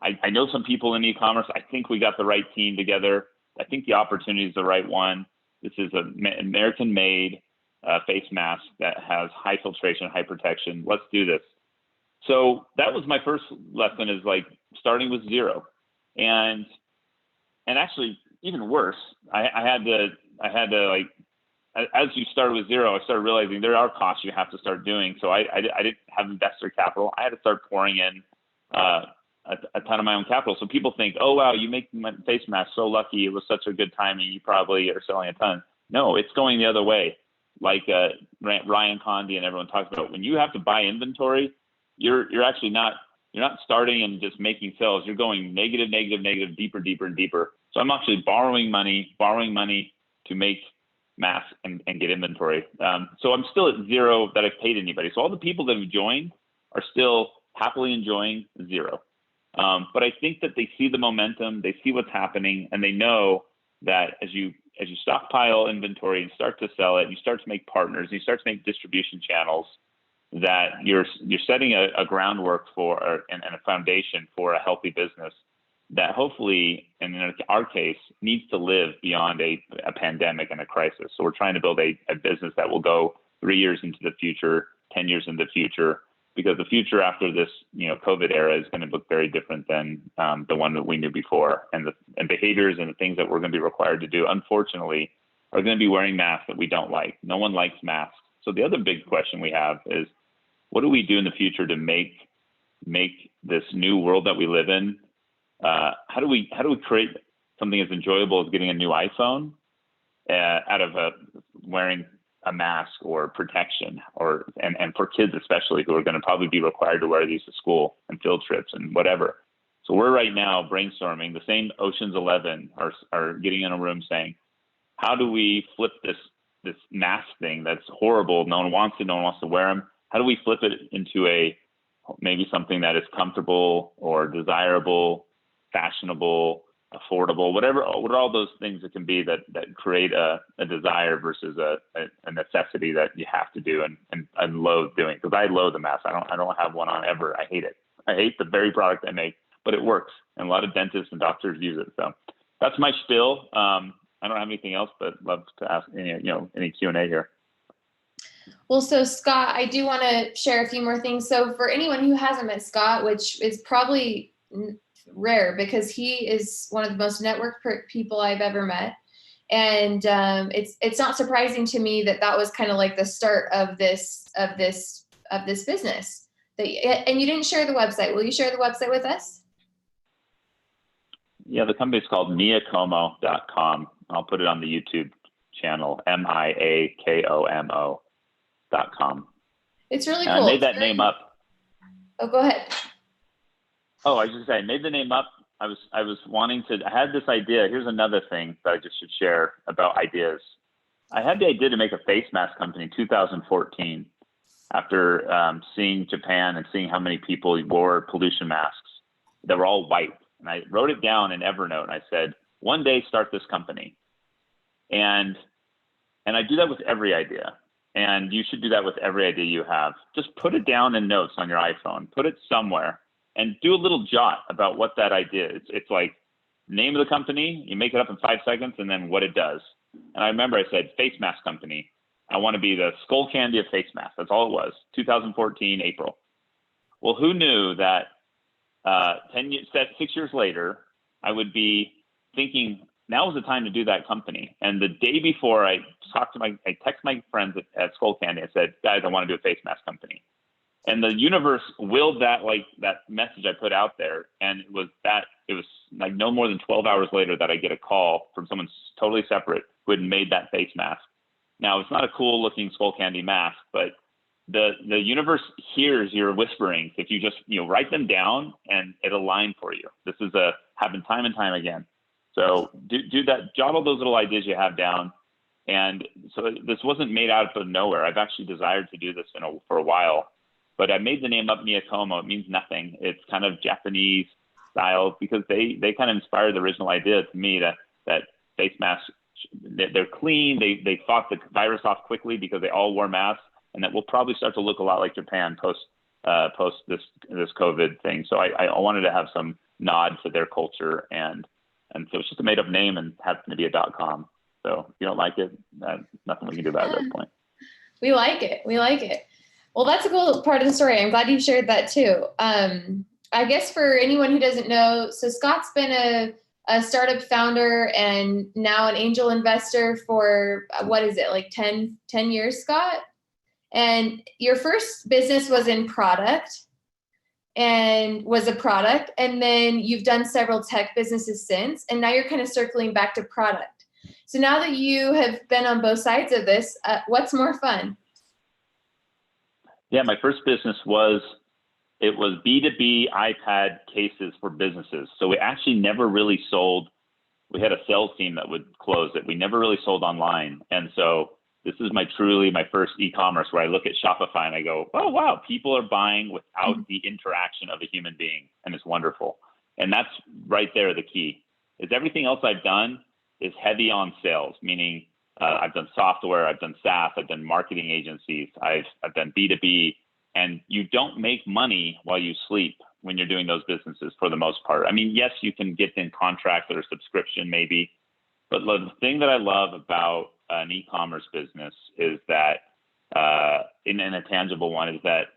Speaker 5: I know some people in e-commerce. I think we got the right team together. I think the opportunity is the right one. This is an American-made face mask that has high filtration, high protection. Let's do this. So that was my first lesson, is like starting with $0. And actually, even worse, I had to like, as you started with $0, I started realizing there are costs you have to start doing. So I didn't have investor capital. I had to start pouring in a ton of my own capital. So people think, oh, wow, you make my face mask so lucky. It was such a good timing. You probably are selling a ton. No, it's going the other way. Like Ryan Condie and everyone talks about, when you have to buy inventory, you're actually not starting and just making sales. You're going negative, deeper, and deeper. So I'm actually borrowing money to make masks and get inventory. So I'm still at $0 that I've paid anybody. So all the people that have joined are still happily enjoying $0. But I think that they see the momentum, they see what's happening, and they know that as you stockpile inventory and start to sell it, you start to make partners, and you start to make distribution channels, that you're setting a groundwork for and a foundation for a healthy business that hopefully, and in our case, needs to live beyond a pandemic and a crisis. So we're trying to build a business that will go 3 years into the future, 10 years into the future, because the future after this, COVID era is going to look very different than the one that we knew before. And behaviors and the things that we're going to be required to do, unfortunately, are going to be wearing masks that we don't like. No one likes masks. So the other big question we have is, what do we do in the future to make this new world that we live in? How do we create something as enjoyable as getting a new iPhone out of wearing a mask or protection, and for kids especially, who are going to probably be required to wear these to school and field trips and whatever. So we're right now brainstorming. The same Ocean's 11 are getting in a room saying, how do we flip this mask thing that's horrible? No one wants it. No one wants to wear them. How do we flip it into maybe something that is comfortable or desirable, fashionable, affordable, what are all those things that can be that create a desire versus a necessity that you have to do and loathe doing? Because I loathe the mask. I don't have one on ever. I hate it. I hate the very product I make, but it works, and a lot of dentists and doctors use it. So that's my spiel. I don't have anything else, but love to ask any Q&A here.
Speaker 1: Well, so Scott, I do want to share a few more things. So for anyone who hasn't met Scott, which is probably rare because he is one of the most networked people I've ever met. And it's not surprising to me that was kind of like the start of this business. And you didn't share the website. Will you share the website with us?
Speaker 5: Yeah, the company's called miakomo.com. I'll put it on the YouTube channel, miakomo.com.
Speaker 1: It's really cool.
Speaker 5: I made that name up.
Speaker 1: Oh, go ahead.
Speaker 5: Oh, I was just saying, I made the name up. I was wanting to, I had this idea. Here's another thing that I just should share about ideas. I had the idea to make a face mask company in 2014 after seeing Japan and seeing how many people wore pollution masks that were all white. And I wrote it down in Evernote, and I said, one day start this company. And I do that with every idea. And you should do that with every idea you have. Just put it down in notes on your iPhone, put it somewhere, and do a little jot about what that idea is. It's like name of the company, you make it up in 5 seconds, and then what it does. And I remember I said, face mask company. I want to be the skull candy of face masks. That's all it was, 2014, April. Well, who knew that 6 years later, I would be thinking, now is the time to do that company. And the day before, I text my friends at Skull Candy. I said, guys, I want to do a face mask company. And the universe willed that message I put out there. And it was like no more than 12 hours later that I get a call from someone totally separate who had made that face mask. Now, it's not a cool looking Skull Candy mask, but the universe hears your whisperings if you just write them down, and it'll align for you. This is happened time and time again. So do that, jot all those little ideas you have down. And so this wasn't made out of nowhere. I've actually desired to do this for a while, but I made the name up Miyakomo. It means nothing. It's kind of Japanese style because they kind of inspired the original idea to me that face masks, they're clean. They fought the virus off quickly because they all wore masks, and that will probably start to look a lot like Japan post this COVID thing. So I wanted to have some nod to their culture, and so it's just a made up name and happened to be a .com. So if you don't like it, nothing we can do about it at this point.
Speaker 1: We like it. Well, that's a cool part of the story. I'm glad you shared that too. I guess for anyone who doesn't know, so Scott's been a startup founder and now an angel investor for, what is it, like 10 years, Scott? And your first business was in product. And was a product, and then you've done several tech businesses since, and now you're kind of circling back to product. So now that you have been on both sides of this, what's more fun?
Speaker 5: Yeah, my first business was B2B iPad cases for businesses. So we actually never really sold. We had a sales team that would close it. We never really sold online, and so this is my first e-commerce where I look at Shopify and I go, oh, wow, people are buying without the interaction of a human being. And it's wonderful. And that's right there. The key is everything else I've done is heavy on sales, meaning I've done software, I've done SaaS, I've done marketing agencies, I've done B2B, and you don't make money while you sleep when you're doing those businesses for the most part. I mean, yes, you can get in contracts or subscription maybe, but the thing that I love about an e-commerce business is that, in a tangible one, is that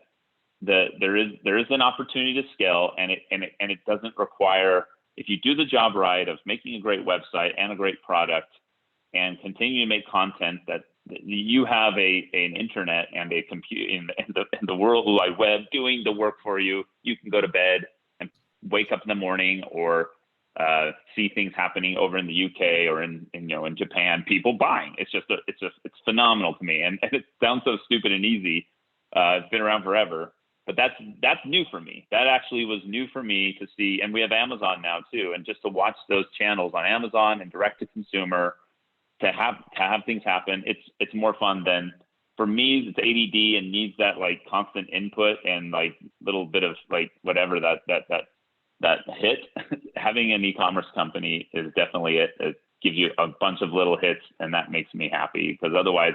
Speaker 5: there is an opportunity to scale, and it doesn't require, if you do the job right of making a great website and a great product, and continue to make content that you have an internet and a compute in the World Wide Web doing the work for you. You can go to bed and wake up in the morning, or see things happening over in the UK or in Japan, people buying. It's phenomenal to me. And it sounds so stupid and easy. It's been around forever, but that's new for me. That actually was new for me to see. And we have Amazon now too. And just to watch those channels on Amazon and direct to consumer, to have things happen, it's more fun than, for me, it's ADD and needs that like constant input and like little bit of like whatever that hit. Having an e-commerce company is definitely it. It gives you a bunch of little hits, and that makes me happy, because otherwise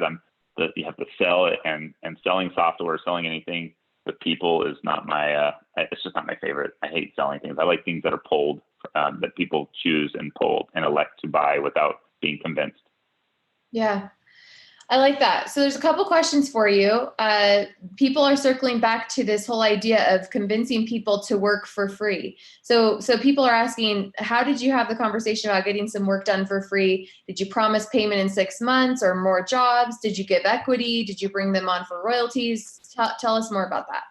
Speaker 5: you have to sell it, and selling software, selling anything with people is not my it's just not my favorite. I hate selling things. I like things that are pulled, that people choose and pull and elect to buy without being convinced.
Speaker 1: Yeah. I like that. So there's a couple questions for you. People are circling back to this whole idea of convincing people to work for free. So people are asking, how did you have the conversation about getting some work done for free? Did you promise payment in 6 months or more jobs? Did you give equity? Did you bring them on for royalties? Tell us more about that.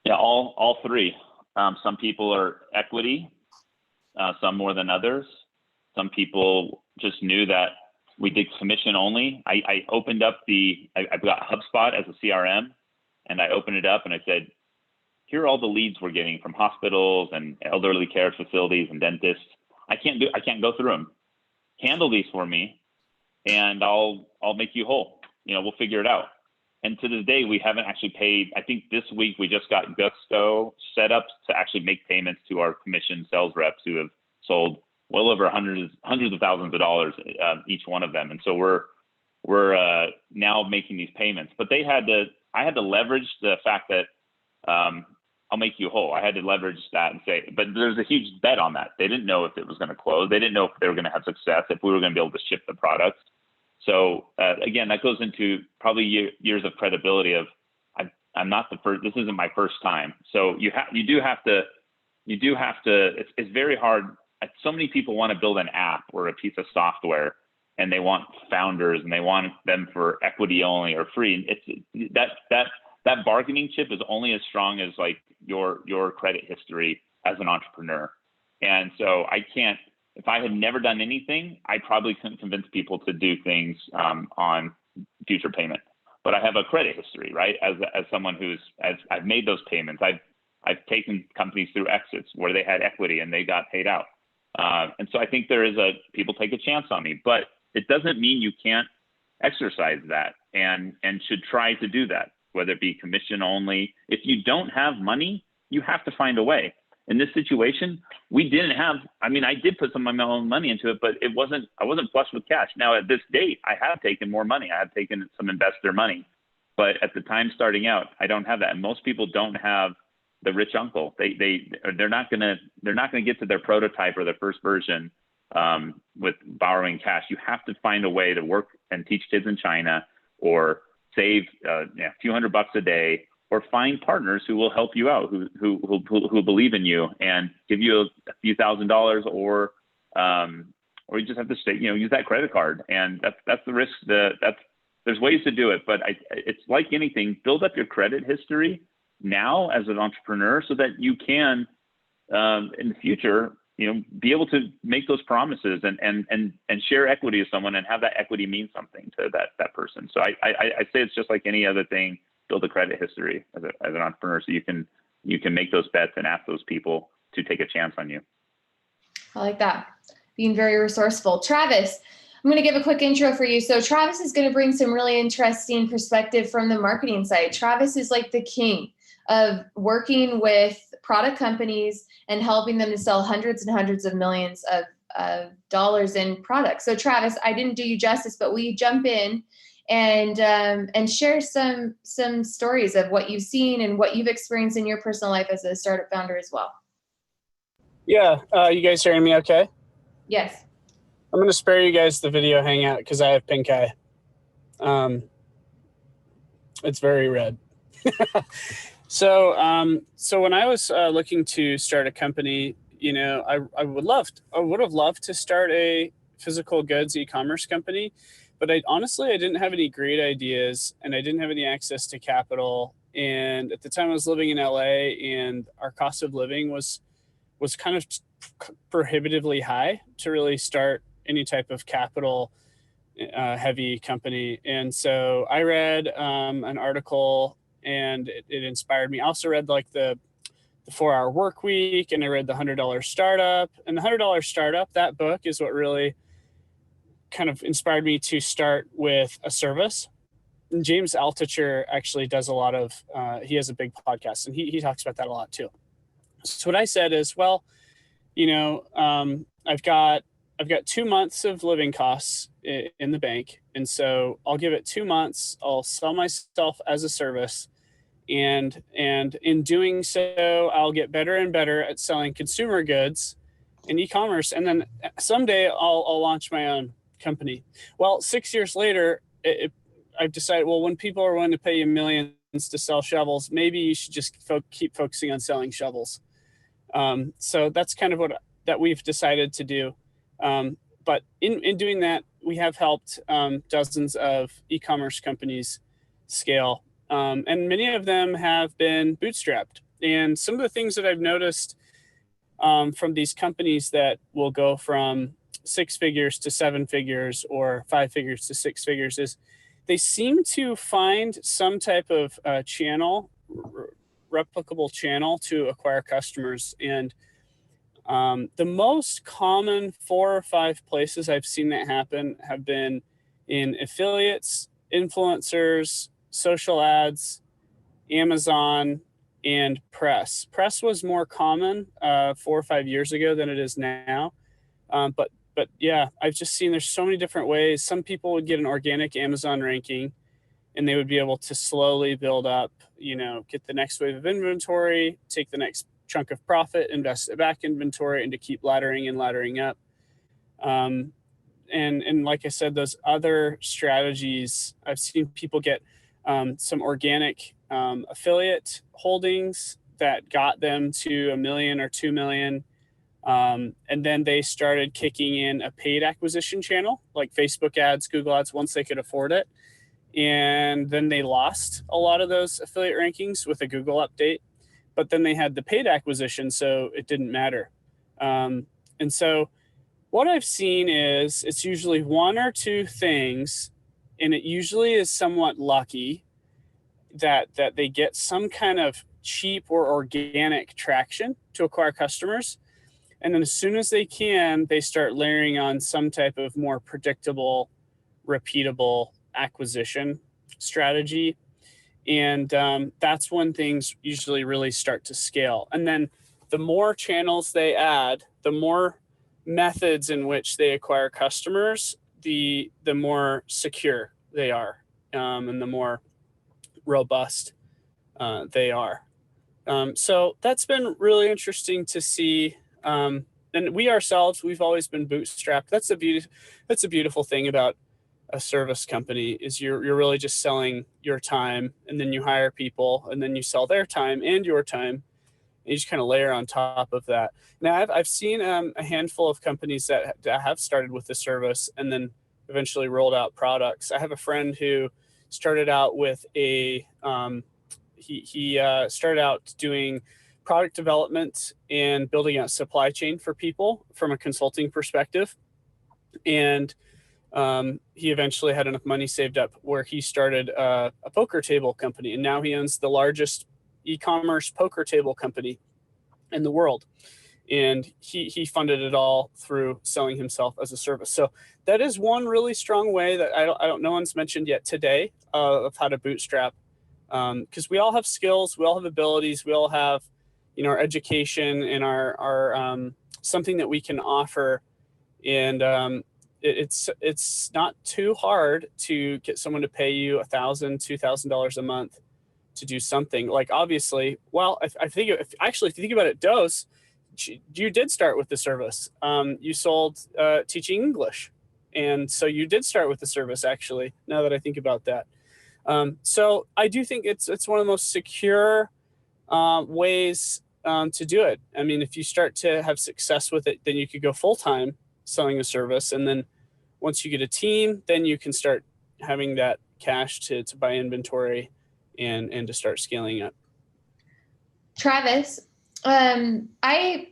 Speaker 5: Yeah, all three. Some people are equity, some more than others. Some people just knew that we did commission only. I opened up I've got HubSpot as a CRM, and I opened it up and I said, here are all the leads we're getting from hospitals and elderly care facilities and dentists. I can't go through them. Handle these for me, and I'll make you whole. We'll figure it out. And to this day, we haven't actually paid. I think this week we just got Gusto set up to actually make payments to our commission sales reps who have sold well over hundreds of thousands of dollars, each one of them. And so we're now making these payments, but I had to leverage the fact that I'll make you whole. I had to leverage that and say, but there's a huge bet on that. They didn't know if it was going to close. They didn't know if they were going to have success, if we were going to be able to ship the products. So again, that goes into probably years of credibility of I'm not the first. This isn't my first time. So you do have to. It's very hard. So many people want to build an app or a piece of software, and they want founders and they want them for equity only or free. It's that bargaining chip is only as strong as like your credit history as an entrepreneur. And so if I had never done anything, I probably couldn't convince people to do things on future payment. But I have a credit history, right? As someone I've made those payments. I've taken companies through exits where they had equity and they got paid out. And so I think people take a chance on me, but it doesn't mean you can't exercise that and should try to do that, whether it be commission only. If you don't have money, you have to find a way. In this situation, I did put some of my own money into it, but I wasn't flush with cash. Now at this date, I have taken more money. I have taken some investor money, but at the time starting out, I don't have that. And most people don't have the rich uncle. They're not gonna get to their prototype or their first version with borrowing cash. You have to find a way to work and teach kids in China, or save a few $100 a day, or find partners who will help you out, who believe in you and give you a few $1,000s, or you just have to use that credit card. And that's the risk. There's ways to do it, but it's like anything. Build up your credit history now as an entrepreneur, so that you can in the future be able to make those promises and share equity with someone, and have that equity mean something to that person. So I say it's just like any other thing. Build a credit history as an entrepreneur, so you can make those bets and ask those people to take a chance on you.
Speaker 1: I like that. Being very resourceful. Travis, I'm going to give a quick intro for you. So Travis is going to bring some really interesting perspective from the marketing side. Travis is like the king of working with product companies and helping them to sell hundreds and hundreds of millions of dollars in products. So Travis, I didn't do you justice, but will you jump in and share some stories of what you've seen and what you've experienced in your personal life as a startup founder as well?
Speaker 6: Yeah, you guys hearing me okay?
Speaker 1: Yes.
Speaker 6: I'm going to spare you guys the video hangout because I have pink eye. It's very red. So when I was looking to start a company, I would have loved to start a physical goods e-commerce company, but I didn't have any great ideas, and I didn't have any access to capital. And at the time I was living in LA, and our cost of living was was kind of prohibitively high to really start any type of capital heavy company. And so I read an article, and it inspired me. I also read like the 4-Hour Work Week, and I read the $100 Startup. And the $100 Startup, that book is what really kind of inspired me to start with a service. And James Altucher actually does a lot of, he has a big podcast, and he talks about that a lot too. So what I said is, well, I've got 2 months of living costs in the bank. And so I'll give it 2 months. I'll sell myself as a service. And in doing so, I'll get better and better at selling consumer goods and e-commerce. And then someday I'll launch my own company. Well, 6 years later, I've decided, well, when people are willing to pay you millions to sell shovels, maybe you should just keep focusing on selling shovels. So that's kind of what that we've decided to do. But in doing that, we have helped dozens of e-commerce companies scale. And many of them have been bootstrapped. And some of the things that I've noticed from these companies that will go from 6 figures to 7 figures or 5 figures to 6 figures is they seem to find some type of channel, replicable channel to acquire customers. And the most common 4 or 5 places I've seen that happen have been in affiliates, influencers, social ads, Amazon, and press. Press was more common 4 or 5 years ago than it is now. But yeah, I've just seen there's so many different ways. Some people would get an organic Amazon ranking, and they would be able to slowly build up, get the next wave of inventory, take the next chunk of profit, invest it back in inventory, and to keep laddering and laddering up. And like I said, those other strategies, I've seen people get some organic affiliate holdings that got them to $1 million or $2 million. And then they started kicking in a paid acquisition channel like Facebook ads, Google ads, once they could afford it. And then they lost a lot of those affiliate rankings with a Google update, but then they had the paid acquisition, so it didn't matter. And so what I've seen is it's usually 1 or 2 things, and it usually is somewhat lucky that they get some kind of cheap or organic traction to acquire customers. And then as soon as they can, they start layering on some type of more predictable, repeatable acquisition strategy. And that's when things usually really start to scale. And then the more channels they add, the more methods in which they acquire customers, the more secure they are, and the more robust they are. So that's been really interesting to see. And we ourselves, we've always been bootstrapped. That's a beautiful thing about a service company is you're really just selling your time, and then you hire people, and then you sell their time and your time, and you just kind of layer on top of that. Now I've seen a handful of companies that have started with the service and then eventually rolled out products. I have a friend who started out with he started out doing product development and building out supply chain for people from a consulting perspective. And he eventually had enough money saved up where he started a poker table company. And now he owns the largest e-commerce poker table company in the world. And he funded it all through selling himself as a service. So that is one really strong way that no one's mentioned yet today of how to bootstrap. Because we all have skills, we all have abilities, we all have, our education and our something that we can offer. And it's not too hard to get someone to pay you $1,000, $2,000 a month to do something. Like obviously, well, I think if you think about it, Dose, you did start with the service. You sold teaching English, and so you did start with the service. Actually, now that I think about that, so I do think it's one of the most secure ways to do it. I mean, if you start to have success with it, then you could go full time selling a service, and then once you get a team, then you can start having that cash to buy inventory and to start scaling up.
Speaker 1: Travis, I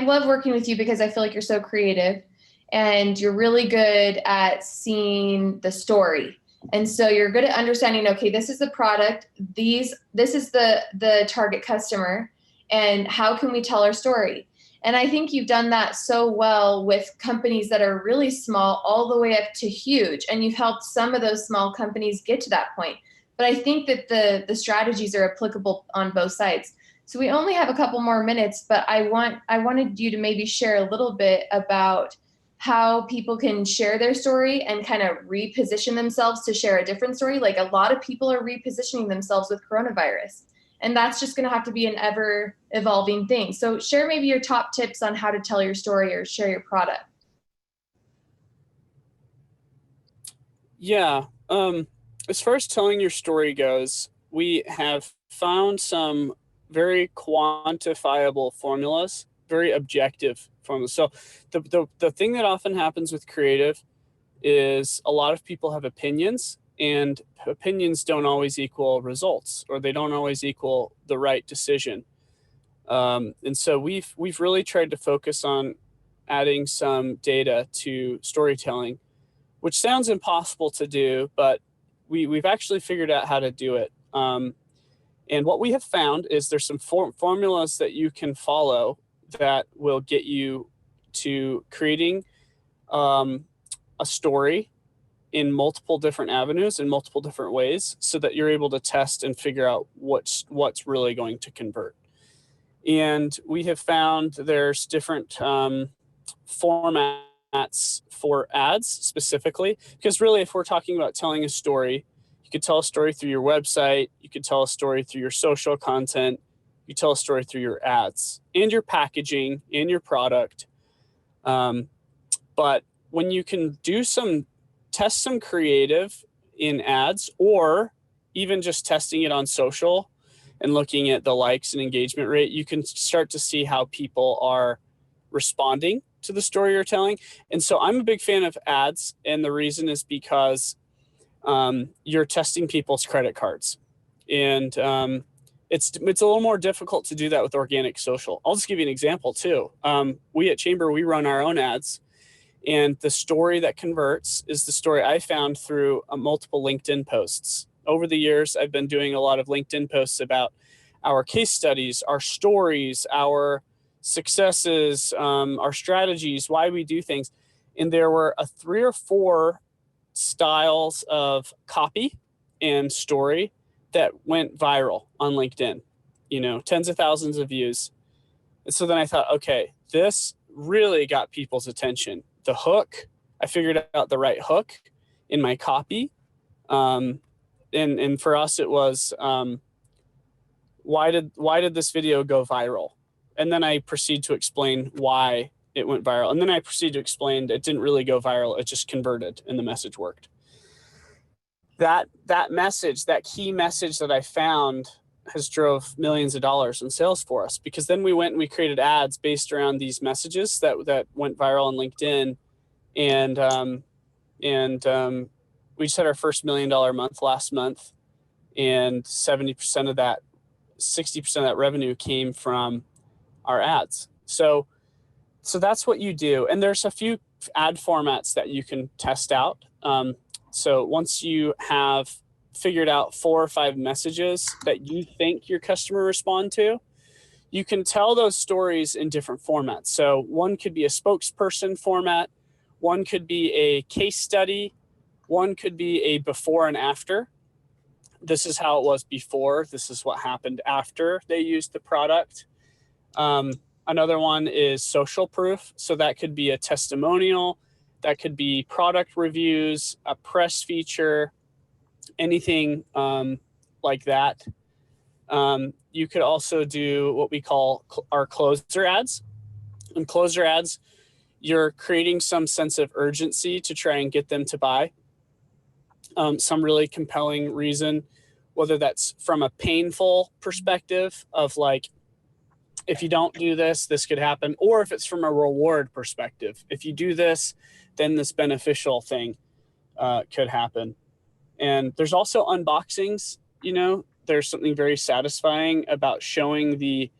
Speaker 1: love working with you because I feel like you're so creative and you're really good at seeing the story. And so you're good at understanding, okay, this is the product, this is the target customer, and how can we tell our story? And I think you've done that so well with companies that are really small all the way up to huge. And you've helped some of those small companies get to that point. But I think that the strategies are applicable on both sides. So we only have a couple more minutes, but I wanted you to maybe share a little bit about how people can share their story and kind of reposition themselves to share a different story. Like a lot of people are repositioning themselves with coronavirus, and that's just going to have to be an ever evolving thing. So share maybe your top tips on how to tell your story or share your product.
Speaker 6: Yeah. As far as telling your story goes, we have found some very quantifiable formulas, very objective formulas. So the thing that often happens with creative is a lot of people have opinions, and opinions don't always equal results, or they don't always equal the right decision. And so we've really tried to focus on adding some data to storytelling, which sounds impossible to do, but we've actually figured out how to do it. And what we have found is there's some formulas that you can follow that will get you to creating a story in multiple different avenues, in multiple different ways, so that you're able to test and figure out what's really going to convert. And we have found there's different formats for ads specifically, because really, if we're talking about telling a story, you could tell a story through your website, you could tell a story through your social content, you tell a story through your ads and your packaging and your product. But when you can test some creative in ads, or even just testing it on social and looking at the likes and engagement rate, you can start to see how people are responding to the story you're telling. And so I'm a big fan of ads. And the reason is because you're testing people's credit cards. And it's a little more difficult to do that with organic social. I'll just give you an example too. We at Chamber, we run our own ads. And the story that converts is the story I found through multiple LinkedIn posts. Over the years, I've been doing a lot of LinkedIn posts about our case studies, our stories, our successes, our strategies, why we do things. And there were 3 or 4 styles of copy and story that went viral on LinkedIn, tens of thousands of views. And so then I thought, okay, this really got people's attention. The hook, I figured out the right hook in my copy. And for us, it was, why did this video go viral? And then I proceed to explain why it went viral. And then I proceed to explain that it didn't really go viral. It just converted and the message worked. That message, that key message that I found, has drove millions of dollars in sales for us, because then we went and we created ads based around these messages that went viral on LinkedIn. And we just had our first $1 million month last month, and 60% of that revenue came from our ads. So that's what you do. And there's a few ad formats that you can test out. So once you have figured out 4 or 5 messages that you think your customer respond to, you can tell those stories in different formats. So one could be a spokesperson format, one could be a case study, one could be a before and after. This is how it was before, this is what happened after they used the product. Another one is social proof. So that could be a testimonial, that could be product reviews, a press feature, anything like that. You could also do what we call our closer ads. In closer ads, you're creating some sense of urgency to try and get them to buy. Some really compelling reason, whether that's from a painful perspective of like, if you don't do this, this could happen, or if it's from a reward perspective. If you do this, then this beneficial thing could happen. And there's also unboxings. There's something very satisfying about showing the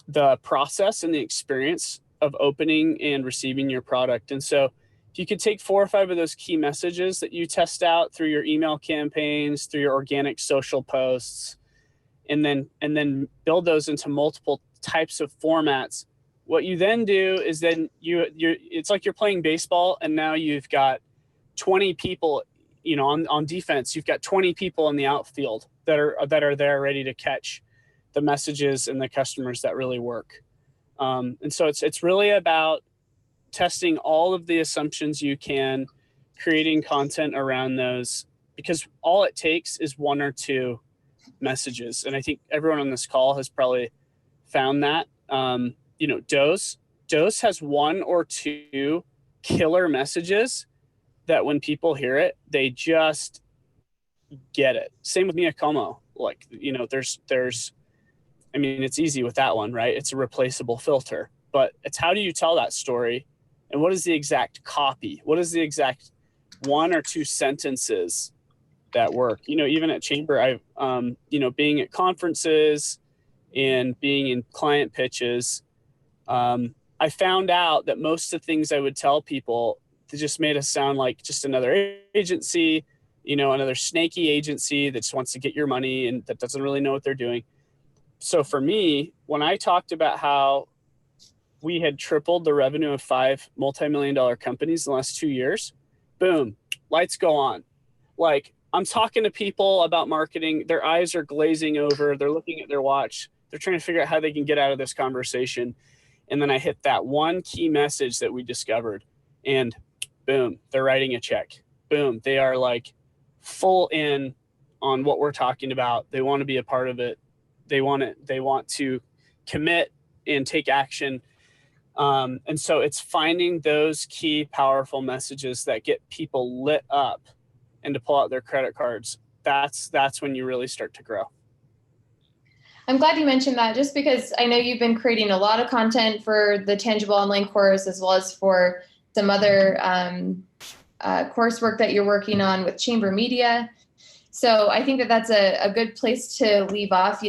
Speaker 6: the process and the experience of opening and receiving your product. And so if you could take 4 or 5 of those key messages that you test out through your email campaigns, through your organic social posts, and then build those into multiple types of formats. What you then do is then it's like you're playing baseball, and now you've got 20 people, on defense. You've got 20 people in the outfield that are there ready to catch the messages and the customers that really work. And so it's really about testing all of the assumptions you can, creating content around those, because all it takes is 1 or 2 messages. And I think everyone on this call has probably found that. Dose has 1 or 2 killer messages that when people hear it, they just get it. Same with Mia Como. Like, it's easy with that one, right? It's a replaceable filter, but it's how do you tell that story, and what is the exact copy? What is the exact 1 or 2 sentences that work? Even at Chamber, I've, being at conferences and being in client pitches, I found out that most of the things I would tell people, they just made us sound like just another agency, another snaky agency that just wants to get your money and that doesn't really know what they're doing. So for me, when I talked about how we had tripled the revenue of 5 multi-million-dollar companies in the last 2 years, boom, lights go on. Like, I'm talking to people about marketing. Their eyes are glazing over. They're looking at their watch. They're trying to figure out how they can get out of this conversation. And then I hit that one key message that we discovered, and boom, they're writing a check. Boom, they are like full in on what we're talking about. They want to be a part of it. They want to commit and take action. And so it's finding those key, powerful messages that get people lit up and to pull out their credit cards. That's when you really start to grow.
Speaker 1: I'm glad you mentioned that, just because I know you've been creating a lot of content for the Tangible Online course, as well as for some other coursework that you're working on with Chamber Media. So I think that that's a good place to leave off,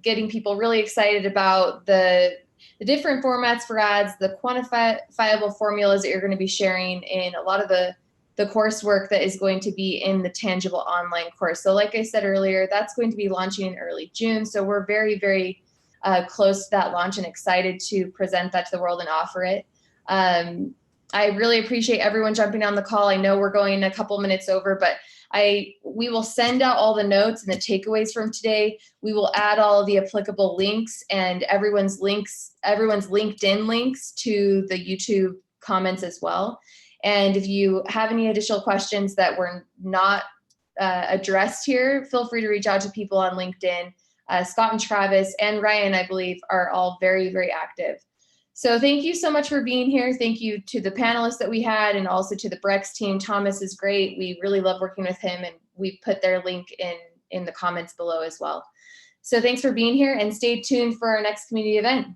Speaker 1: getting people really excited about the different formats for ads, the quantifiable formulas that you're going to be sharing in a lot of the coursework that is going to be in the Tangible Online course. So like I said earlier, that's going to be launching in early June. So we're very, very close to that launch and excited to present that to the world and offer it. I really appreciate everyone jumping on the call. I know we're going a couple minutes over, but we will send out all the notes and the takeaways from today. We will add all of the applicable links and everyone's LinkedIn links to the YouTube comments as well. And if you have any additional questions that were not addressed here, feel free to reach out to people on LinkedIn. Scott and Travis and Ryan, I believe, are all very, very active. So thank you so much for being here. Thank you to the panelists that we had, and also to the Brex team. Thomas is great. We really love working with him, and we put their link in the comments below as well. So thanks for being here, and stay tuned for our next community event.